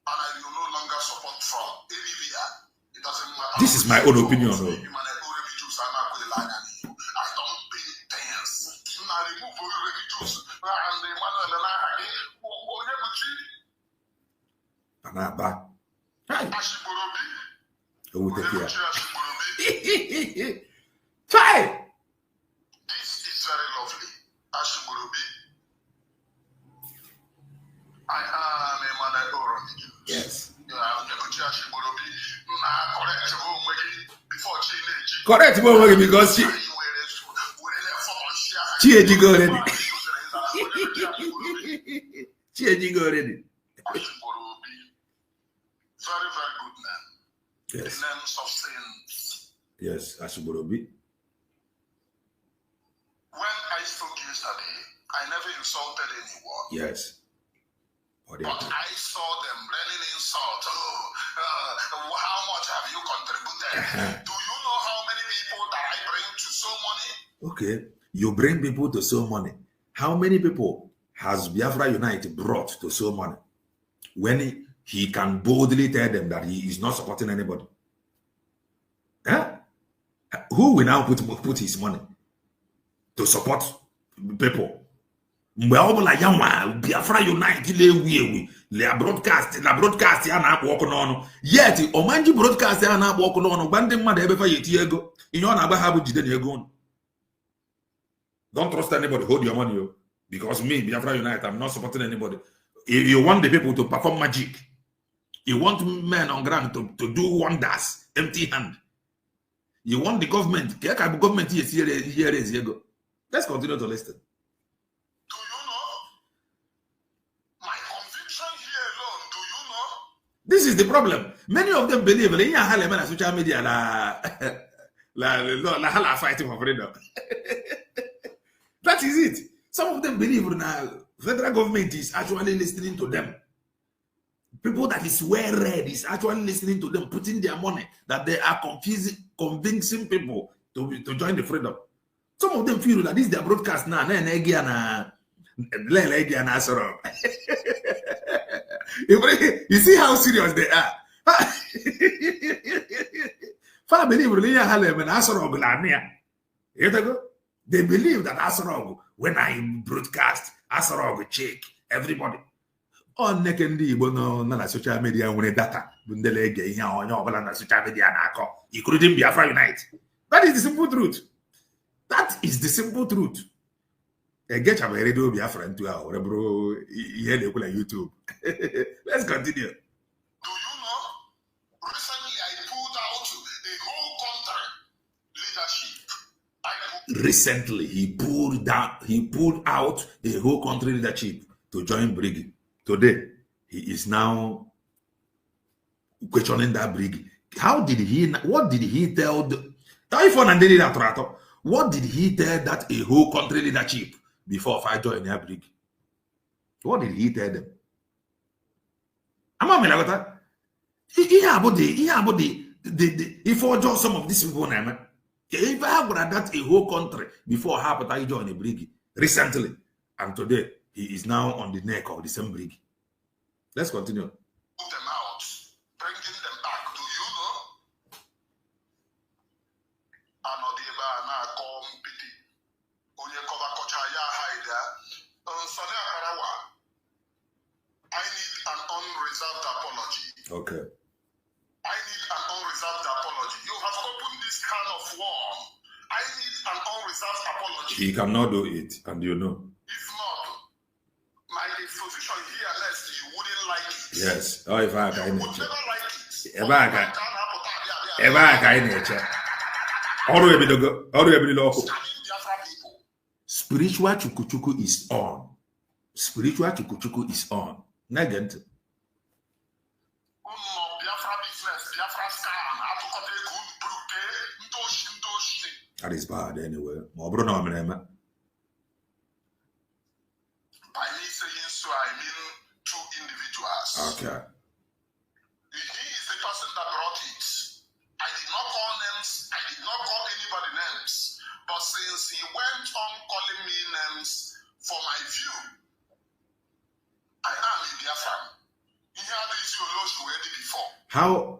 I will no longer support Trump. It doesn't matter. This is my own opinion. Anaba. Hi. Ashiborobi. Who will take care? Ashiborobi. Hi. This is very lovely. Ashiborobi. I am Emmanuel. Yes. Correct, because she go already. She go already. Very, very good name. Yes. The names of saints. Yes, Ashiborobi. When I spoke yesterday, I never insulted anyone. Yes. But I saw them raining insult. How much have you contributed? Do you know how many people that I bring to sow money? Okay, you bring people to sow money. How many people has Biafra Unite brought to sow money? When he can boldly tell them that he is not supporting anybody. Huh? Who will now put his money to support people? Biafra Unite la broadcast ya na akpọ ọkụ n'ọnụ yet omanji broadcast ya na akpọ ọkụ n'ọnụ gba ndị mmadụ ebe fa yeti ego ihe ọ na-agba ha bụ jide na ego. Don't trust anybody, hold your money, because me, Biafra Unite, I'm not supporting anybody. If you want the people to perform magic, you want men on ground to do wonders, empty hand. You want the government, government here is ego. Let's continue to listen. Do you know? My conviction here alone, do you know? This is the problem. Many of them believe in social media la fighting for freedom. That is it. Some of them believe now federal government is actually listening to them. People that is well read is actually listening to them, putting their money, that they are convincing people to join the freedom. Some of them feel that this is their broadcast now. You see how serious they are. They believe that Asarog, when I broadcast, Asarog check everybody. On nekendi no na social media when data bundelege ihe onye obula na social media na-akọ including Biafra Unite. That is the simple truth. That is the simple truth. Get your radio Biafra into our bro here they call YouTube. Let's continue. Do you know? Recently I pulled out a whole country leadership. Recently he pulled out a whole country leadership to join Brigade. Today, he is now questioning that Brigade. What did he tell what did he tell that a whole country leadership before I joined their Brigade? What did he tell them? If I join some of these people, if I have that a whole country before I joined a Brigade recently, and today, he is now on the neck of the same Brigade. Let's continue. Put them out, bringing them back. Do you know? I need an unreserved apology. Okay. I need an unreserved apology. You have opened this can of worm. I need an unreserved apology. He cannot do it, and you know. If not, my exposition here, lest you wouldn't like it. Yes. Oh, if I You can. would never like it. Spiritual chukuchuku is on. Spiritual chukuchuku is on. Negent. That is bad anyway. By me saying so, I mean two individuals. Okay. He is the person that brought it. I did not call names. I did not call anybody names. But since he went on calling me names for my view, I am a Biafran. He had this already before. How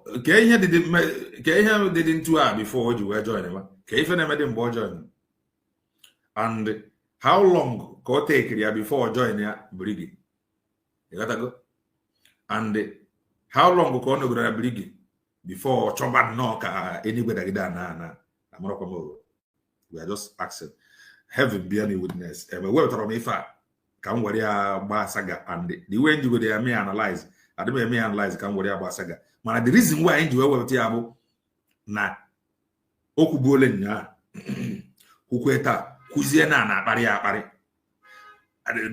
didn't you before you were joining? Join. And how long go take before joining Brigade? You gotta go. And How long go on go brig before choban no ka anybody na we are just asking. Heaven be any witness. We tell me if I can worry about saga and the way you go there me analyze. I don't me analyze can worry about saga. Man, the reason why you we tell na okubole nya kukweta kuzie na akpari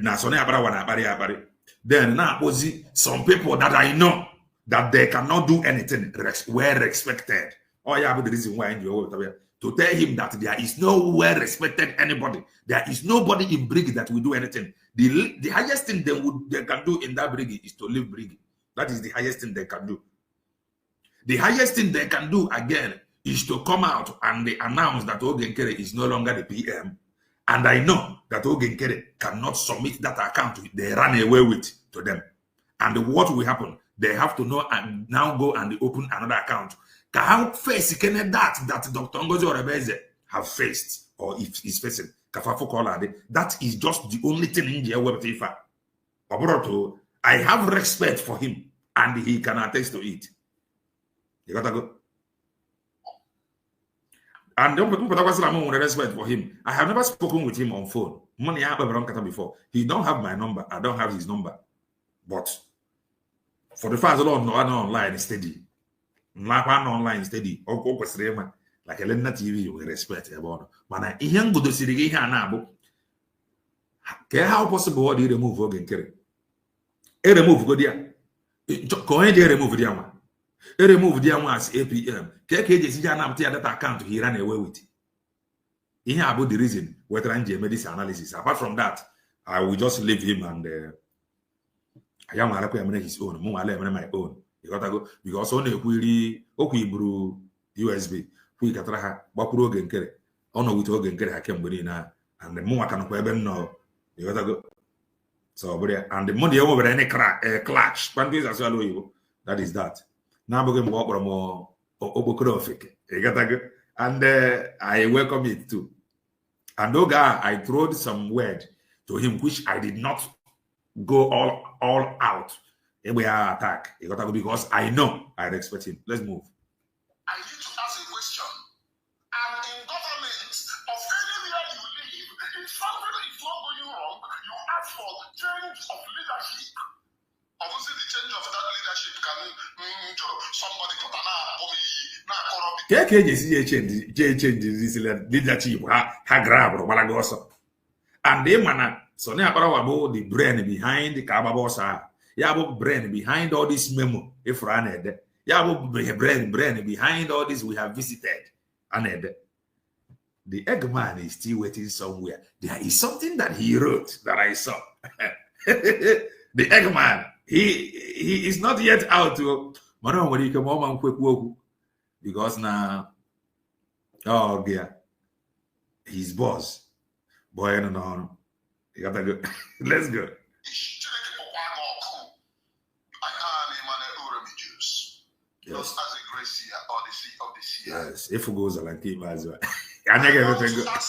na so na akpara na akpari. Then now some people that I know that they cannot do anything well respected. Oh yeah, but the reason why to tell him that there is no well respected anybody. There is nobody in Brig that will do anything. The highest thing they can do in that Brig is to leave Brig. That is the highest thing they can do. The highest thing they can do again is to come out and they announce that Nkere is no longer the PM. And I know that Nkere cannot submit that account they ran away with to them. And what will happen? They have to know and now go and open another account. How face that Dr. Ngozi Orebeze have faced or if he's facing that is just the only thing in the web. I have respect for him and he can attest to it. You gotta go. And don't put respect for him. I have never spoken with him on phone. Money I have before. He don't have my number. I don't have his number. But for the first Lord, no online steady. Online steady. Like a Lena TV with respect about. But I young good to see the how possible what you remove Nkere? Remove go there. Remove the one. Remove the one as APM. That account he ran away with. He about the reason we're trying to make this analysis. Apart from that, I will just leave him and I am his own. My own. You gotta go because only Okubru USB. We got Bakuro Nkere. Ono with Nkere Hakem Budina and the Muakan Weben no. You gotta go. So, and the money over any clash. That is that. Now we're going to walk more Obokrofik. And I welcome it too. And Oga, I threw some word to him which I did not go all out. We are attack. Because I know I respect him. Let's move. I need to ask a question. And in government of anywhere you live, if something is not going wrong, you ask for change of leadership. Obviously, the change of that leadership can somebody put change this leadership. Ha grab or and they man so now about the brain behind the Kababosa. Yeah, about brain behind all this memo. If ran yeah, about brain behind all this we have visited. And the Eggman is still waiting somewhere. There is something that he wrote that I saw. The Eggman, he is not yet out to because now yeah, his boss. Boy, no. You gotta go. Let's go. I am Emmanuel Remijuis. Yes. As a great seer or the sea of the sea. Yes, if it goes like him as well. I never everything go. And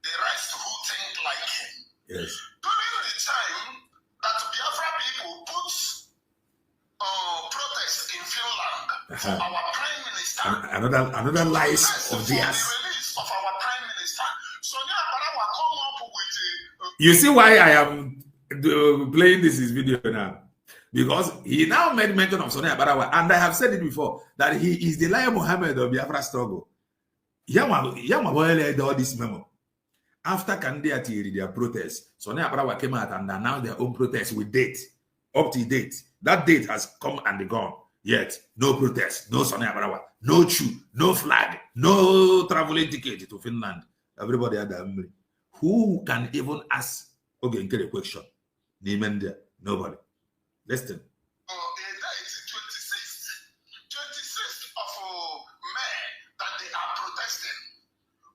the rest who think like him. Yes. During the time that Biafra people put protest in Finland for our prime minister. Another lies of theirs. The release of our prime minister. Sonia Barawa come up with you see why I am playing this video now? Because he now made mention of Sonia Barawa, and I have said it before that he is the Lion Mohammed of Biafra struggle. Yama all this memo. After Kandiati their protest, Sonia Barawa came out and announced their own protest with date, up to date. That date has come and gone. Yet, no protest, no Sonia Barawa, no chew, no flag, no traveling ticket to Finland. Everybody had that memory. Who can even ask Nkere a question? Nobody. Listen. It's 26th of May that they are protesting,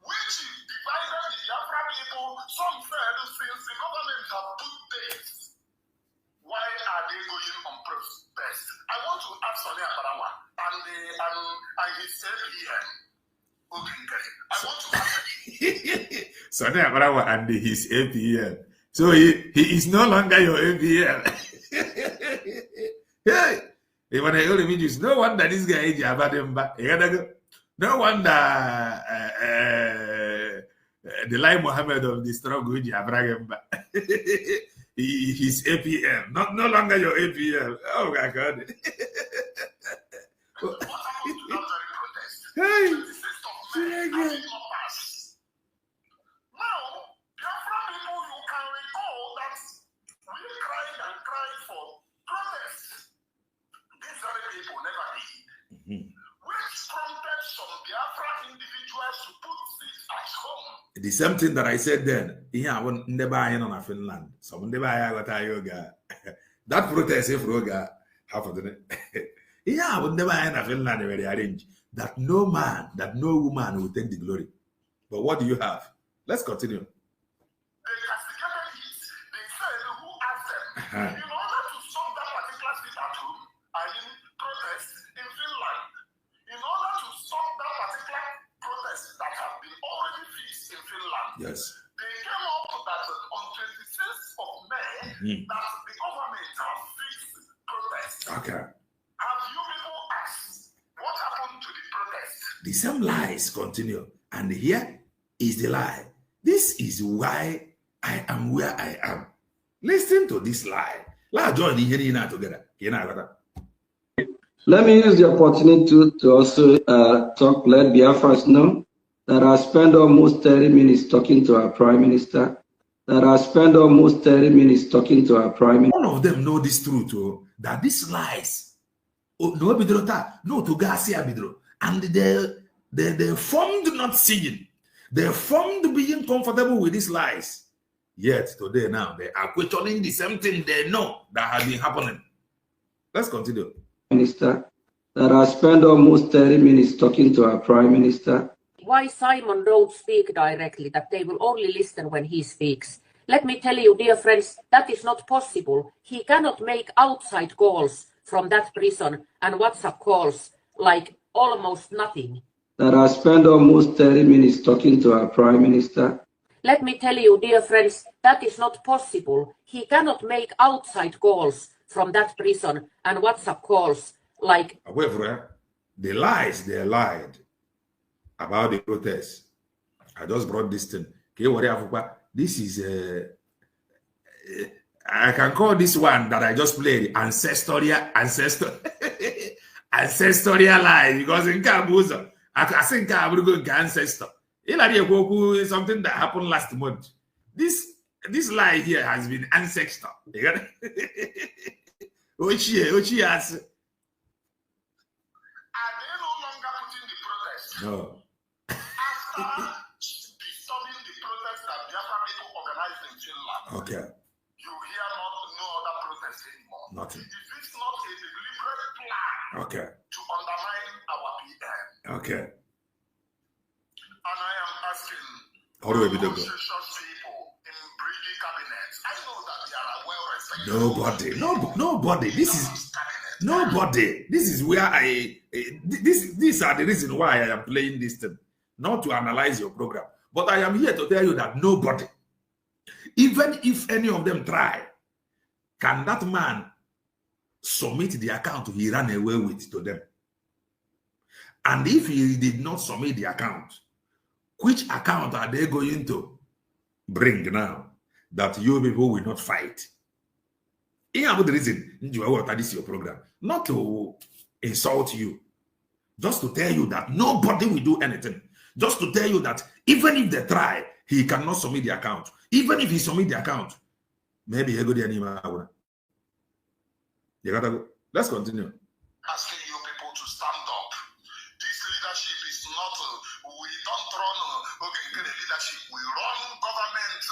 which divided the Biafra people. Some said since the government have put dates, why are they going on protest? I want to ask Sonia Barawa and his APM. I want to ask Sonia Barawa and his APM. So he is no longer your APM. Hey, when I go to Remijuis, no wonder this guy is Abademba. No wonder the Lai Mohammed of the struggle is Abragemba. He's APM, no longer your APM. Oh my God. What happened to that very protest? Hey. 26th of May, has it not passed? Now, Biafra people, you can recall that we cried and cried for protest. These very people never did. Which prompted some Biafra individuals to put it at home. The same thing that I said then. Yeah, I won't never on Finland. So never got yoga. That protest, if Roga, half of the yeah, I would never end up Finland where they arrange that no man, that no woman will take the glory. But what do you have? Let's continue. They castigated it. They said who asked them. In order to solve that particular sit at home, I mean protest in Finland. In order to solve that particular protest that have been already fixed in Finland, yes, they came up that on 26th of May that the government has fixed protest. Okay. Have you people asked what happened to the protest? The same lies continue. And here is the lie. This is why I am where I am. Listen to this lie. Let's join the hearing now together. Let me use the opportunity to also let Biafrans know that I spent almost 30 minutes talking to our Prime Minister. That I spent almost 30 minutes talking to our Prime Minister. All of them know this truth, that these lies. No bidrota, no to Garcia bidro. And they formed not seeing. They formed being comfortable with these lies. Yet today now they are questioning the same thing they know that has been happening. Let's continue. Minister, that I spent almost 30 minutes talking to our Prime Minister. Why Simon don't speak directly, that they will only listen when he speaks? Let me tell you, dear friends, that is not possible. He cannot make outside calls from that prison and WhatsApp calls like almost nothing. That I spent almost 30 minutes talking to our Prime Minister. Let me tell you, dear friends, that is not possible. He cannot make outside calls from that prison and WhatsApp calls like... However, the lies they lied about the protest. I just brought this thing. This is I can call this one that I just played ancestral lie because in Kabuza, I think I will go ancestor. It's something that happened last month. This lie here has been ancestral. Ochi has. Are they no longer putting the protest? No. After disturbing the protest that Biafra people organized in Finland, Okay. you hear no other protest anymore. Nothing. If it's not a deliberate plan Okay. to undermine our PM. Okay. And I am asking How do we do that? conscientious people in Brigade cabinets. I know that they are well respected. Nobody. This is nobody. This is where these are the reason why I am playing this thing. Not to analyze your program, but I am here to tell you that nobody, even if any of them try, can that man submit the account he ran away with to them. And if he did not submit the account, which account are they going to bring now that you people will not fight? In about the reason, this is your program, not to insult you, just to tell you that nobody will do anything. Just to tell you that even if they try, he cannot submit the account. Even if he submit the account, maybe he go there anymore. You gotta go. Let's continue. Asking you people to stand up. This leadership is not, we don't run Nkere leadership, we run government.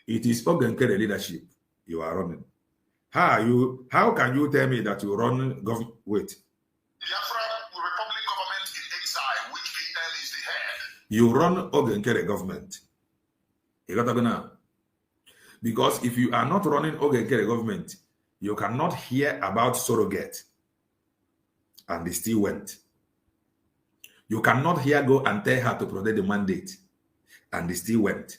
It is Nkere leadership you are running. How can you tell me that you run government? Wait. Biafra Republic government in exile, which BN is the head. You run Nkere government. You got to go now. Because if you are not running Nkere government, you cannot hear about surrogate. And they still went. You cannot hear go and tell her to protect the mandate. And they still went.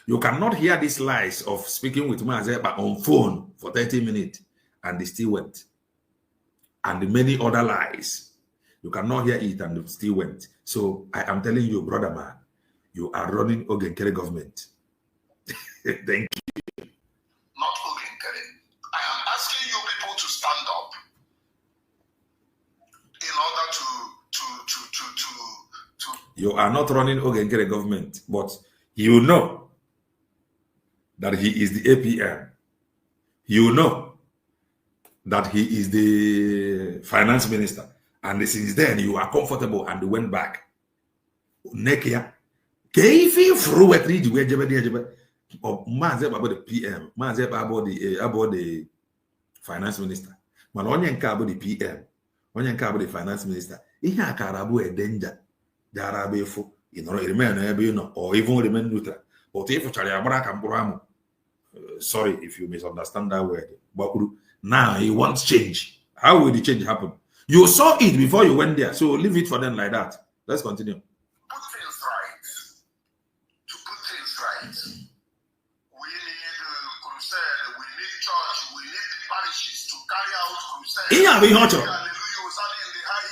You cannot hear these lies of speaking with Mazepa on phone for 30 minutes. And they still went. and many other lies. You cannot hear it and it still went. So I am telling you, brother man, you are running Nkere government. Thank you. Not Nkere. I am asking you people to stand up in order to You are not running Nkere government, but you know that he is the APM. You know that he is the finance minister. And since then, you are comfortable and went back. Nekia. Keifi through a 3 or Mazep about the PM, Mazep about the finance minister. Man, only about the PM, only about the finance minister. Ihe akarabu a danger. Darabefo, remain or even remain neutral. But if sorry if you misunderstand that word. But now he wants change. How will the change happen? You saw it before you went there, so leave it for them like that. Let's continue. Put things right. To put things right, we need crusade, we need church, we need the parishes to carry out crusade.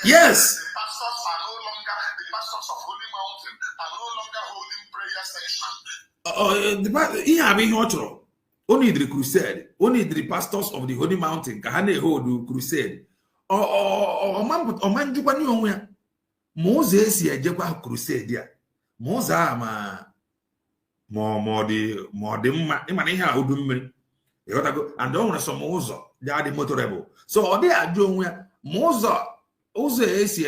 Yes. The pastors are no longer the pastors of Holy Mountain are no longer holding prayer session. Only the crusade, only the pastors of the Holy Mountain can hold crusade. Man, you Moses here, Japa crusade ya. Moza more the Imaniha Udum. And don't want some Moza, they are the motorable. So they are doing Moza. Oza esi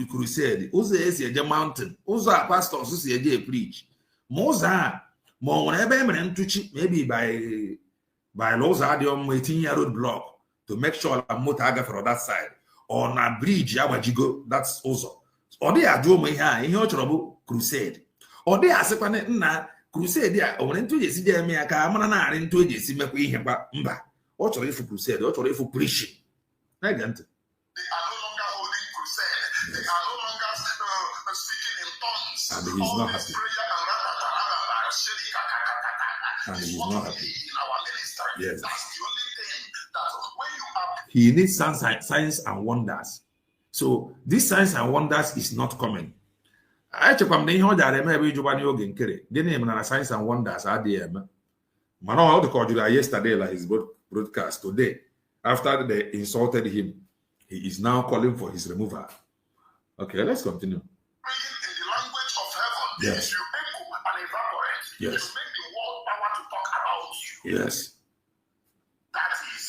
crusade, Oza esi mountain, Oza pastors esi preach. Moza, more maybe by Loza the 18-year-old block to make sure I'm motaga for that side. On a bridge, Yawajigo, that's also. Or they are doing in your trouble crusade. Or they are second na crusade, or into the CDMA, Kamana, into the Simaku Hemba, Mba. Or for crusade, or for preaching. They are no longer holding crusade. They are no longer speaking in tongues. And he's not happy. And he's not happy. In our ministry, yes. That's the only thing that when you are. He needs signs and wonders. So this signs and wonders is not coming. I check on the whole that maybe Giovanni Nkere. The name and signs and wonders are there. Man, how the called yesterday, like his broadcast today. After they insulted him, he is now calling for his removal. Okay, let's continue. In the language of heaven, yes. You echo and evaporate. Yes. You make the world power to talk about you. Yes. That is,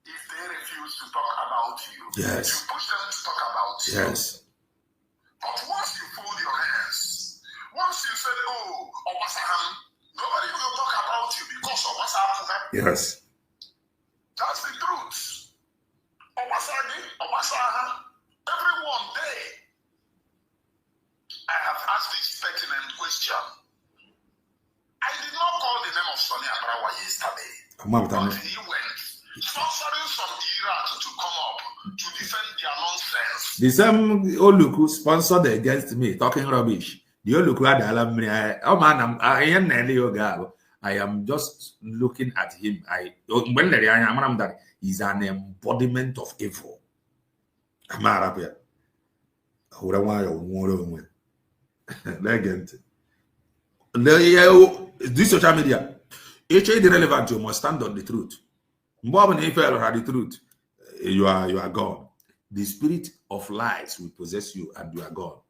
if they refuse to talk about you, yes. You push them to talk about you. Yes. But once you fold your hands, once you say, oh, Obasaham, nobody will talk about you because Obasaham. Yes. That's the truth. Obasaha, everyone there. I have asked this pertinent question. I did not call the name of Sonny Abrawa yesterday. But he went, sponsoring some Iraq to come up to defend their nonsense. The same Oluku sponsored against me, talking rubbish. The Oluku had alumni. Oh man, I am just looking at him. When I am that he's an embodiment of evil. I'm Arabia. This social media, it's irrelevant. You must stand on the truth. More than if you are the truth, you are gone. The spirit of lies will possess you, and you are gone.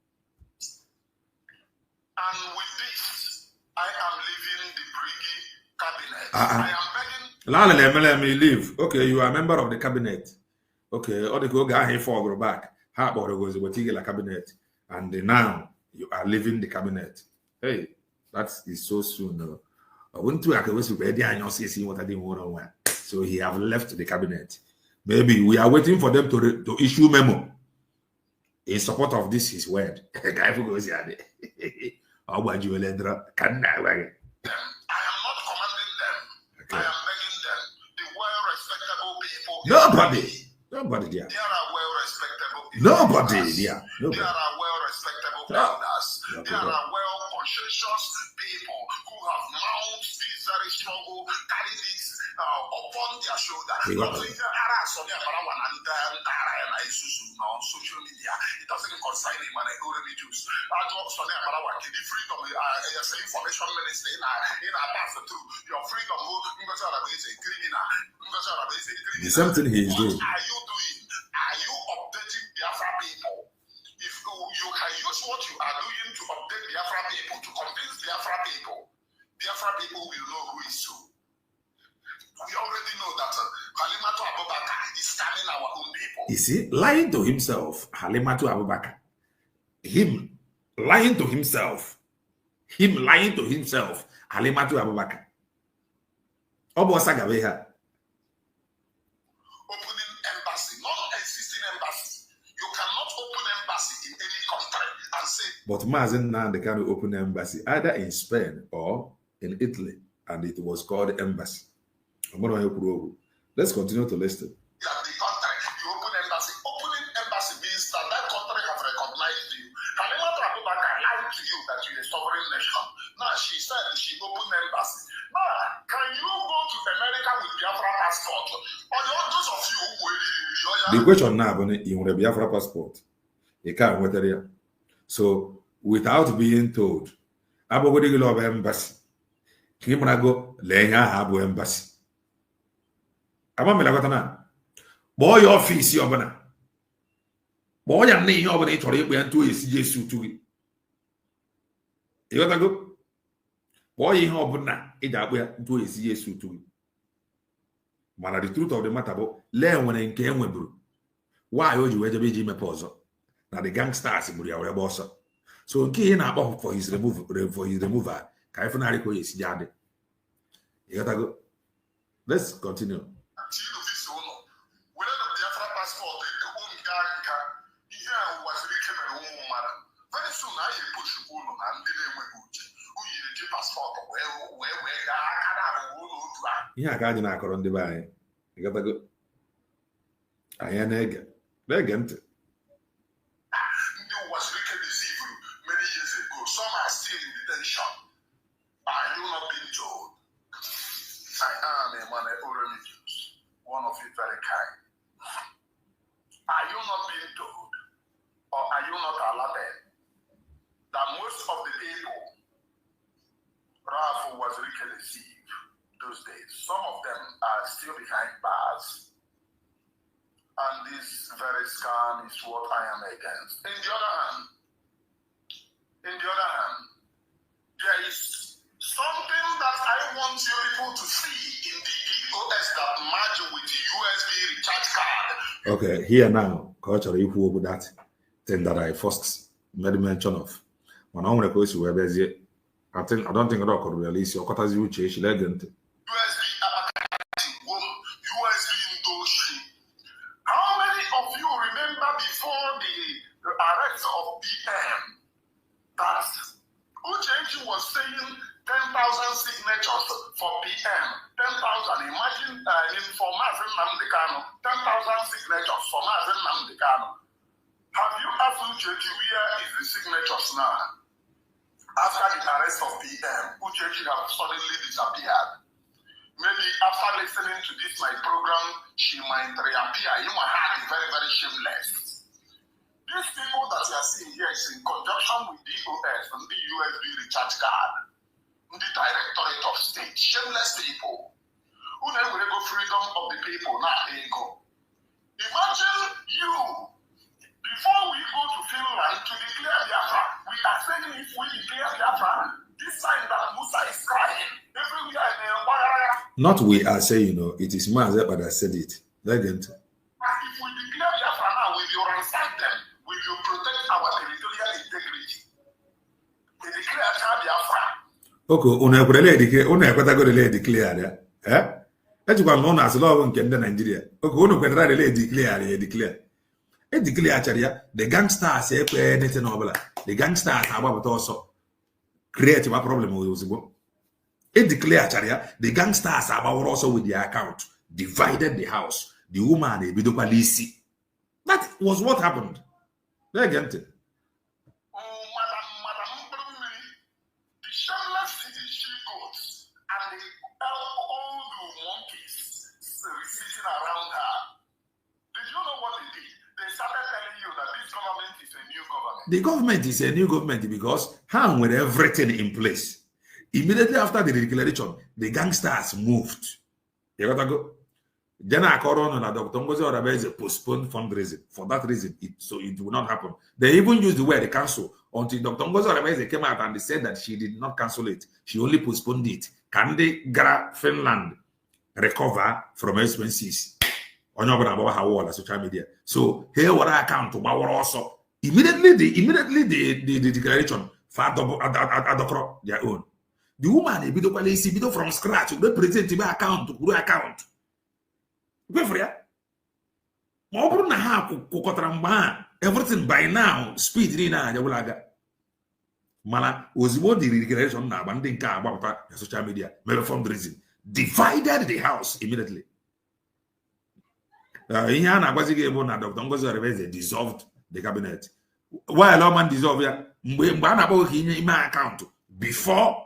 And with this, I am leaving the Briggy cabinet. I am begging. Let me leave. Okay, you are a member of the cabinet. Okay, all the go guy for back. How about it was a particular cabinet, and now you are leaving the cabinet. Hey, that is so soon. I went to what I didn't want. So he have left the cabinet. Maybe we are waiting for them to issue memo in support of this his word. Guy who goes here. I am not commanding them. Okay. I am begging them. The well-respectable people. Nobody there. There are well-respectable people. Nobody there. There are well-respectable elders. There are well-conscientious people who have mounted this very struggle, carried it upon their shoulder. on social media. It doesn't concern him and Remijuis. I don't say the freedom information minister in our pass through your freedom is a criminal. The same thing he is doing. What are you doing? Are you updating Biafra people? If you can use what you are doing to update Biafra people, to convince Biafra people will know who is who. We already know that Halimatu Abubakar is scamming our own people. You see, lying to himself, Halimatu Abubakar. Him lying to himself. Halimatu Abubakar. Obo Sagabeha. Opening embassy, non-existing embassy. You cannot open embassy in any country and say. But Mazen now they can open embassy either in Spain or in Italy, and it was called embassy. Let's continue to listen. Yeah, the country, you open embassy. Opening embassy means that that country have recognized you. Halimatu Abubakar lied to you that you're a sovereign nation. Now she said she opened embassy. Now, can you go to America with Biafra passport? Or those of you who will the question now is you have Biafra passport. You can't wait there. So without being told, Abogodi love embassy. Kimrago Lenya Habu embassy. Boy office yobana. Boy and name yobana to reap and to is Jesu to it. You got to go? Boy in Hobuna, it to is Jesu to it. But the truth of the matter, learn when Nkere bro. Why would you ever be Jimmy Pozo? Now the gangsters in Muria boss. So Nkere na for his remover. Kaifunari is Jade. You got to go? Let's continue. Yeah, I can't na akọrọ ndị be anyị. You got to go. Anyị na-ege. Na-ege ntị. Many years ago, some are still in detention. Are you not being told? I am Emmanuel Remijuis, one of you very kind. Are you not being told, or are you not alerted, that most of the people Rafu was received those days, some of them are still behind bars, and this very scam is what I am against. In the other hand, there is something that I want you people to see in the POS that match with the USB recharge card. Okay, here now, culture equal with that thing that I first made mention of. When I'm going to go to I don't think I could release your quarters you change legend. USB industry. How many of you remember before the arrest of PM that Uchechi was saying 10,000 signatures for PM? 10,000. Imagine for Mazen Namdekano, 10,000 signatures for Mazen Namdekano. Have you asked Uchechi where is the signatures now? After the arrest of PM, Uchechi have suddenly disappeared. Maybe after listening to this my program, she might reappear. You might have it very, very shameless. These people that you are seeing here is in conjunction with DOS and the USB recharge card, the Directorate of State. Shameless people. Who never go freedom of the people now they go. Imagine you. Before we go to Finland to declare Biafra, we are saying if we declare Biafra, this time that Musa is crying everywhere in not we are saying, it is Mazep that said it. Legend. If we declare Biafra now, will you ransack them? Will you protect our territorial integrity? They declare Biafra. Okay, una declare. That's why known as law in Nigeria. Okay, declare. Declare the gangsters say anything over. The gangsters about also create a problem with us. It declare the gangsters about also with their account divided the house. The woman a bit of police. That was what happened. Again. the government is a new government because how with everything in place. Immediately after the declaration, the gangsters moved. You got to go. Jana Akoro and Dr. Ngozi Orebeze postponed fundraising. For that reason, so it will not happen. They even used the word cancel until Dr. Ngozi Orebeze came out and they said that she did not cancel it. She only postponed it. Can the Finland recover from expenses? On your social media. So here what I account to also immediately the declaration for their own. The woman a bit from scratch, they present the account to account. Everything by now, speed in Mala was what the declaration now, and then about social media, fundraising, divided the house immediately. Dr. Ngozi Orebeze dissolved the cabinet. Why Lawman dissolved account before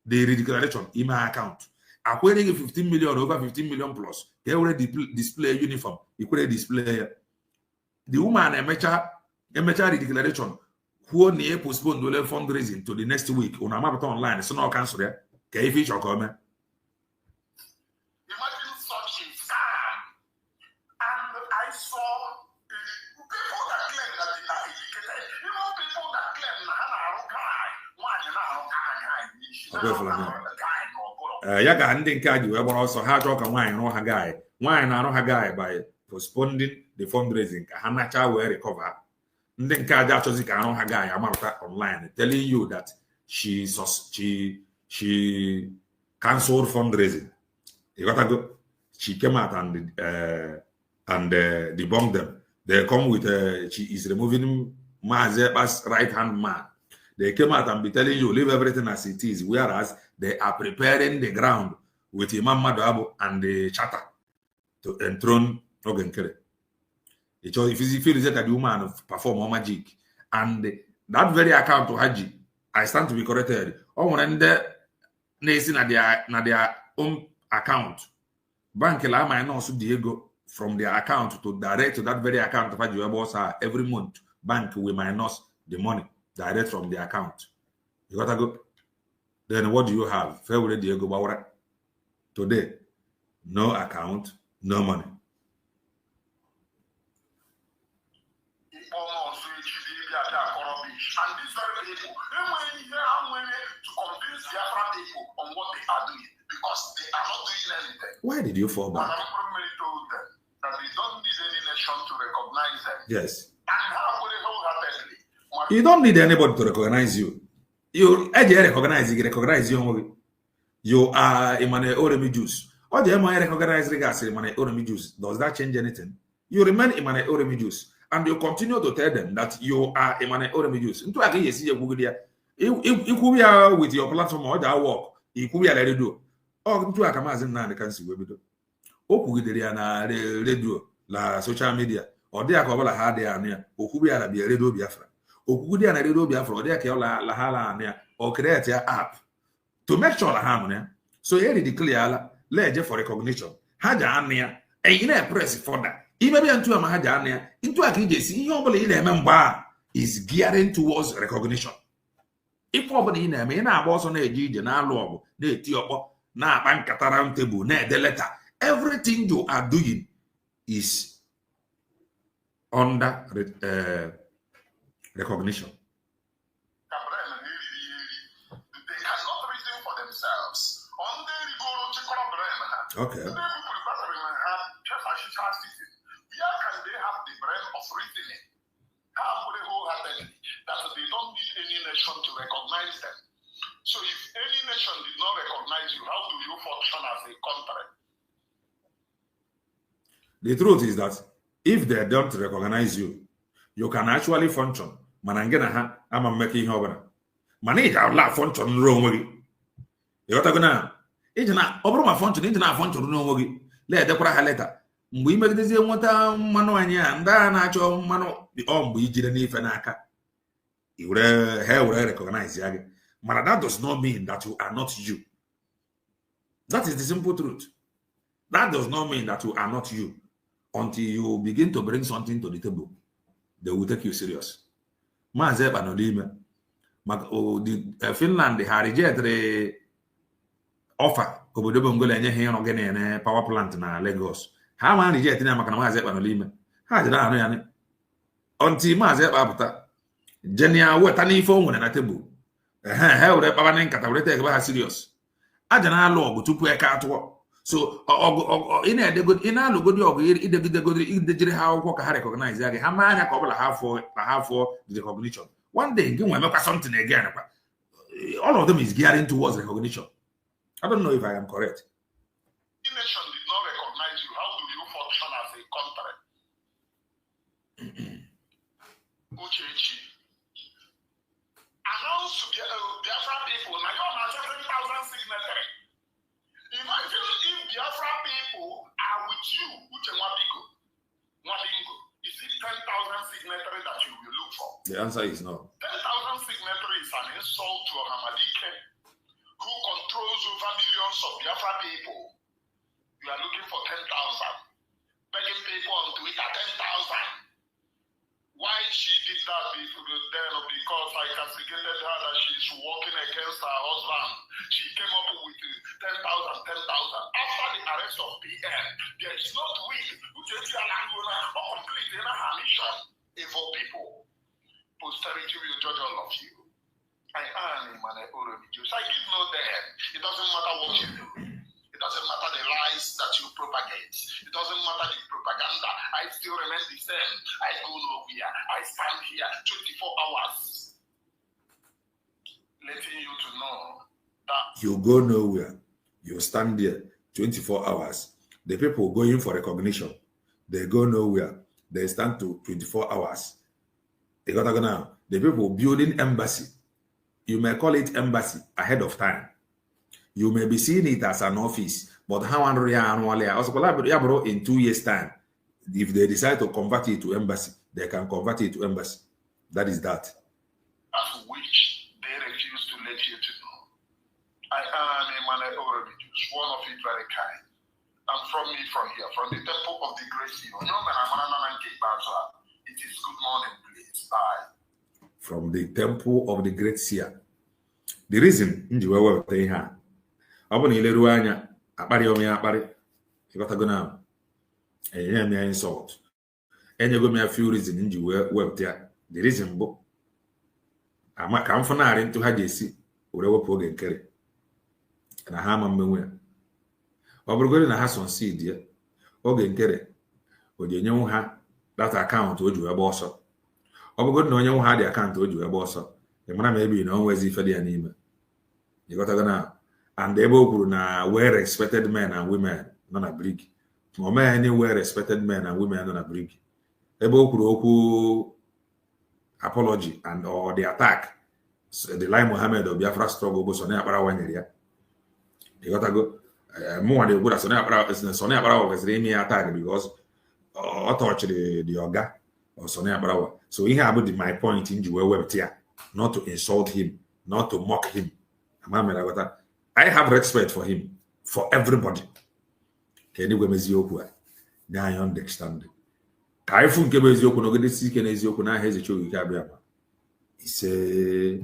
the declaration in my account. Acquiring 15 million over 15 million plus. He already display uniform. He could display the woman a declaration who near postponed the fundraising to the next week on a map online. So no cancel there. Can you or comment? Imagine such a scam. And I saw people that claim that they are educated. Even people that claim Yaga and Kaji were also hard rock and wine or her guy. Wine or her guy by postponing the fundraising. Hanacha will recover. Then Kaja Chosika her guy Amata online telling you that she cancelled fundraising. You gotta go. She came out and debunked them. They come with she is removing Mazepa's right hand man. They came out and be telling you leave everything as it is, whereas they are preparing the ground with Imam Madabo and the charter to enthrone Nkere. If you feel that the woman perform magic, and that very account to Haji, I stand to be corrected. Oh, when their own account, Bank Lama and also Diego from their account to direct to that very account of Haji every month. Bank will minus the money direct from the account. You gotta go. Then what do you have? February Diego Bawara. Today, no account, no money. And these very people, to convince the Afro people on what they are doing because they are not doing anything. Why did you fall back? And I probably told them that they don't need any nation to recognize them. Yes. And how would they wholeheartedly? You don't need anybody to recognize you. You recognize you. You are Emmanuel Remijuis. Or the recognize Emmanuel Remijuis. Does that change anything? You remain Emmanuel Remijuis. And you continue to tell them that you are Emmanuel Remijuis. Into a case, you could be with your platform or that work. You could be a radio. Or into a Kamazin and the council will be do. Okugidiana radio, la social media, or they are called a hard day near, or who be a radio Biafra. Okugudi and radio Biafra, or they are la hala near, or create your app to make sure la harmony. So here declare ledger for recognition. Haja ania, and in a press for that. Even into a Mahajania, into a KJC, you remember is gearing towards recognition. If probably in a man, I was on a G, and I love the Tiopo, na bank at around table, na the letter. Everything you are doing is under recognition. They cannot reason for themselves. Okay. Where can they have the brain of reasoning? How would they wholeheartedly that they don't need any nation to recognize them? So if any nation did not recognize you, how do you function as a country? The truth is that if they don't recognize you, you can actually function. Manangena I'm making over. Manage our life function wrong. You got to go now. It's not over my function, it's not function wrong. Let the letter. We make this one Manoania and then I show Mano the we didn't even you will recognize Yagi. But that does not mean that you are not you. That is the simple truth. That does not mean that you are not you until you begin to bring something to the table. They will take you serious. Maazị Ekpa nọ n'ime maka Finland ha rijetere ọfa obodo Bongo enye ha ịrụ gịnị na power plant na Lagos. Ha ma rijetere ya maka na Maazị Ekpa nọ n'ime. Ha jiri anụ ya ni until Maazị Ekpa apụta jenia weta n'ife o nwere na tebụl ha were kpaba na nkata were take ha serious. Aja na-alụ ọgụ tupu eke atụọ. So ị na-alụgodi ọgụ idejere ha akwụkwọ ka ha recognize ya gị ha maa anya ka ọ bụla ha fụọ the recognition. One day give me something again. All of them is gearing towards recognition. I don't know if I am correct. The nation did not recognize you. How do you function as a country? Uchechi. Announce to Biafra people, now you're not 7,000 signatories. Imagine if Biafra people are with you, Uche Mwabingo. Is it 10,000 signatories that you will look for? The answer is no. 10,000 signatories is an insult to Hamadike, who controls over millions of Biafra people. You are looking for 10,000. Begging people on Twitter, 10,000. Why she did that because I castigated her that she's working against her husband. She came up with 10,000. After the arrest of PM, there is not weak who just complete her mission. Evil people. Posterity will judge all of you. I am Emmanuel Remijuis. I give no damn. It doesn't matter what you do. It doesn't matter the lies that you propagate. It doesn't matter the propaganda. I still remain the same. I go nowhere. I stand here 24 hours. Letting you to know that you go nowhere. You stand there 24 hours. The people going for recognition, they go nowhere. They stand to 24 hours. They got to go now. The people building embassy, you may call it embassy ahead of time. You may be seeing it as an office, but how annually also in 2 years' time, if they decide to convert it to embassy, they can convert it to embassy. That is that. Of which they refuse to let you to know. I am Emmanuel Remijuis, one of you very kind. And from me from here, from the temple of the great Sion. It is good morning, please. Bye. From the temple of the great Sion. The reason in the way they have. Ọ bụ na ileruo anya akparị ome ya akparị ịghọtago na enye m ya insult enyego m ya few reason nji wee wepụta ya. The reason bụ ama ka m fụnarị ntụ ha ji esi were wepụ oge nkere na ha ama mmenwe ya. Ọ bụrụgodị na ha succeed ya oge nkere o ji enyenwu ha data akaụntụ o ji wee gba ọsọ. Ọ bụrụgodị na onye nwe ha dị akaụntụ o ji wee gba ọsọ ị mara ma ebi na o nwezi ife dị ya n'ime ịghọtago na. And ebe o kwuru na well-respected men and women nọ na brig. O mee any well-respected men and women nọ na brig. Ebe o kwuru okwu apology and or the attack. The Lai Mohammed of Biafra struggle bụ Soni Akpara wanyere ya. Ịghọtago mụnwa na-ekwu na Soni Akpara kwesịrị ime ya attack because ọ tọchịrị the ọga of Soni Akpara. So ihe a bụ my point nji wee wepụta ya. Not to insult him, not to mock him. I have respect for him, for everybody. Can you go now you understand? Kai fun ke beziokwu no gede si ke na eziokwu na ha ezecho ike abịa. Ise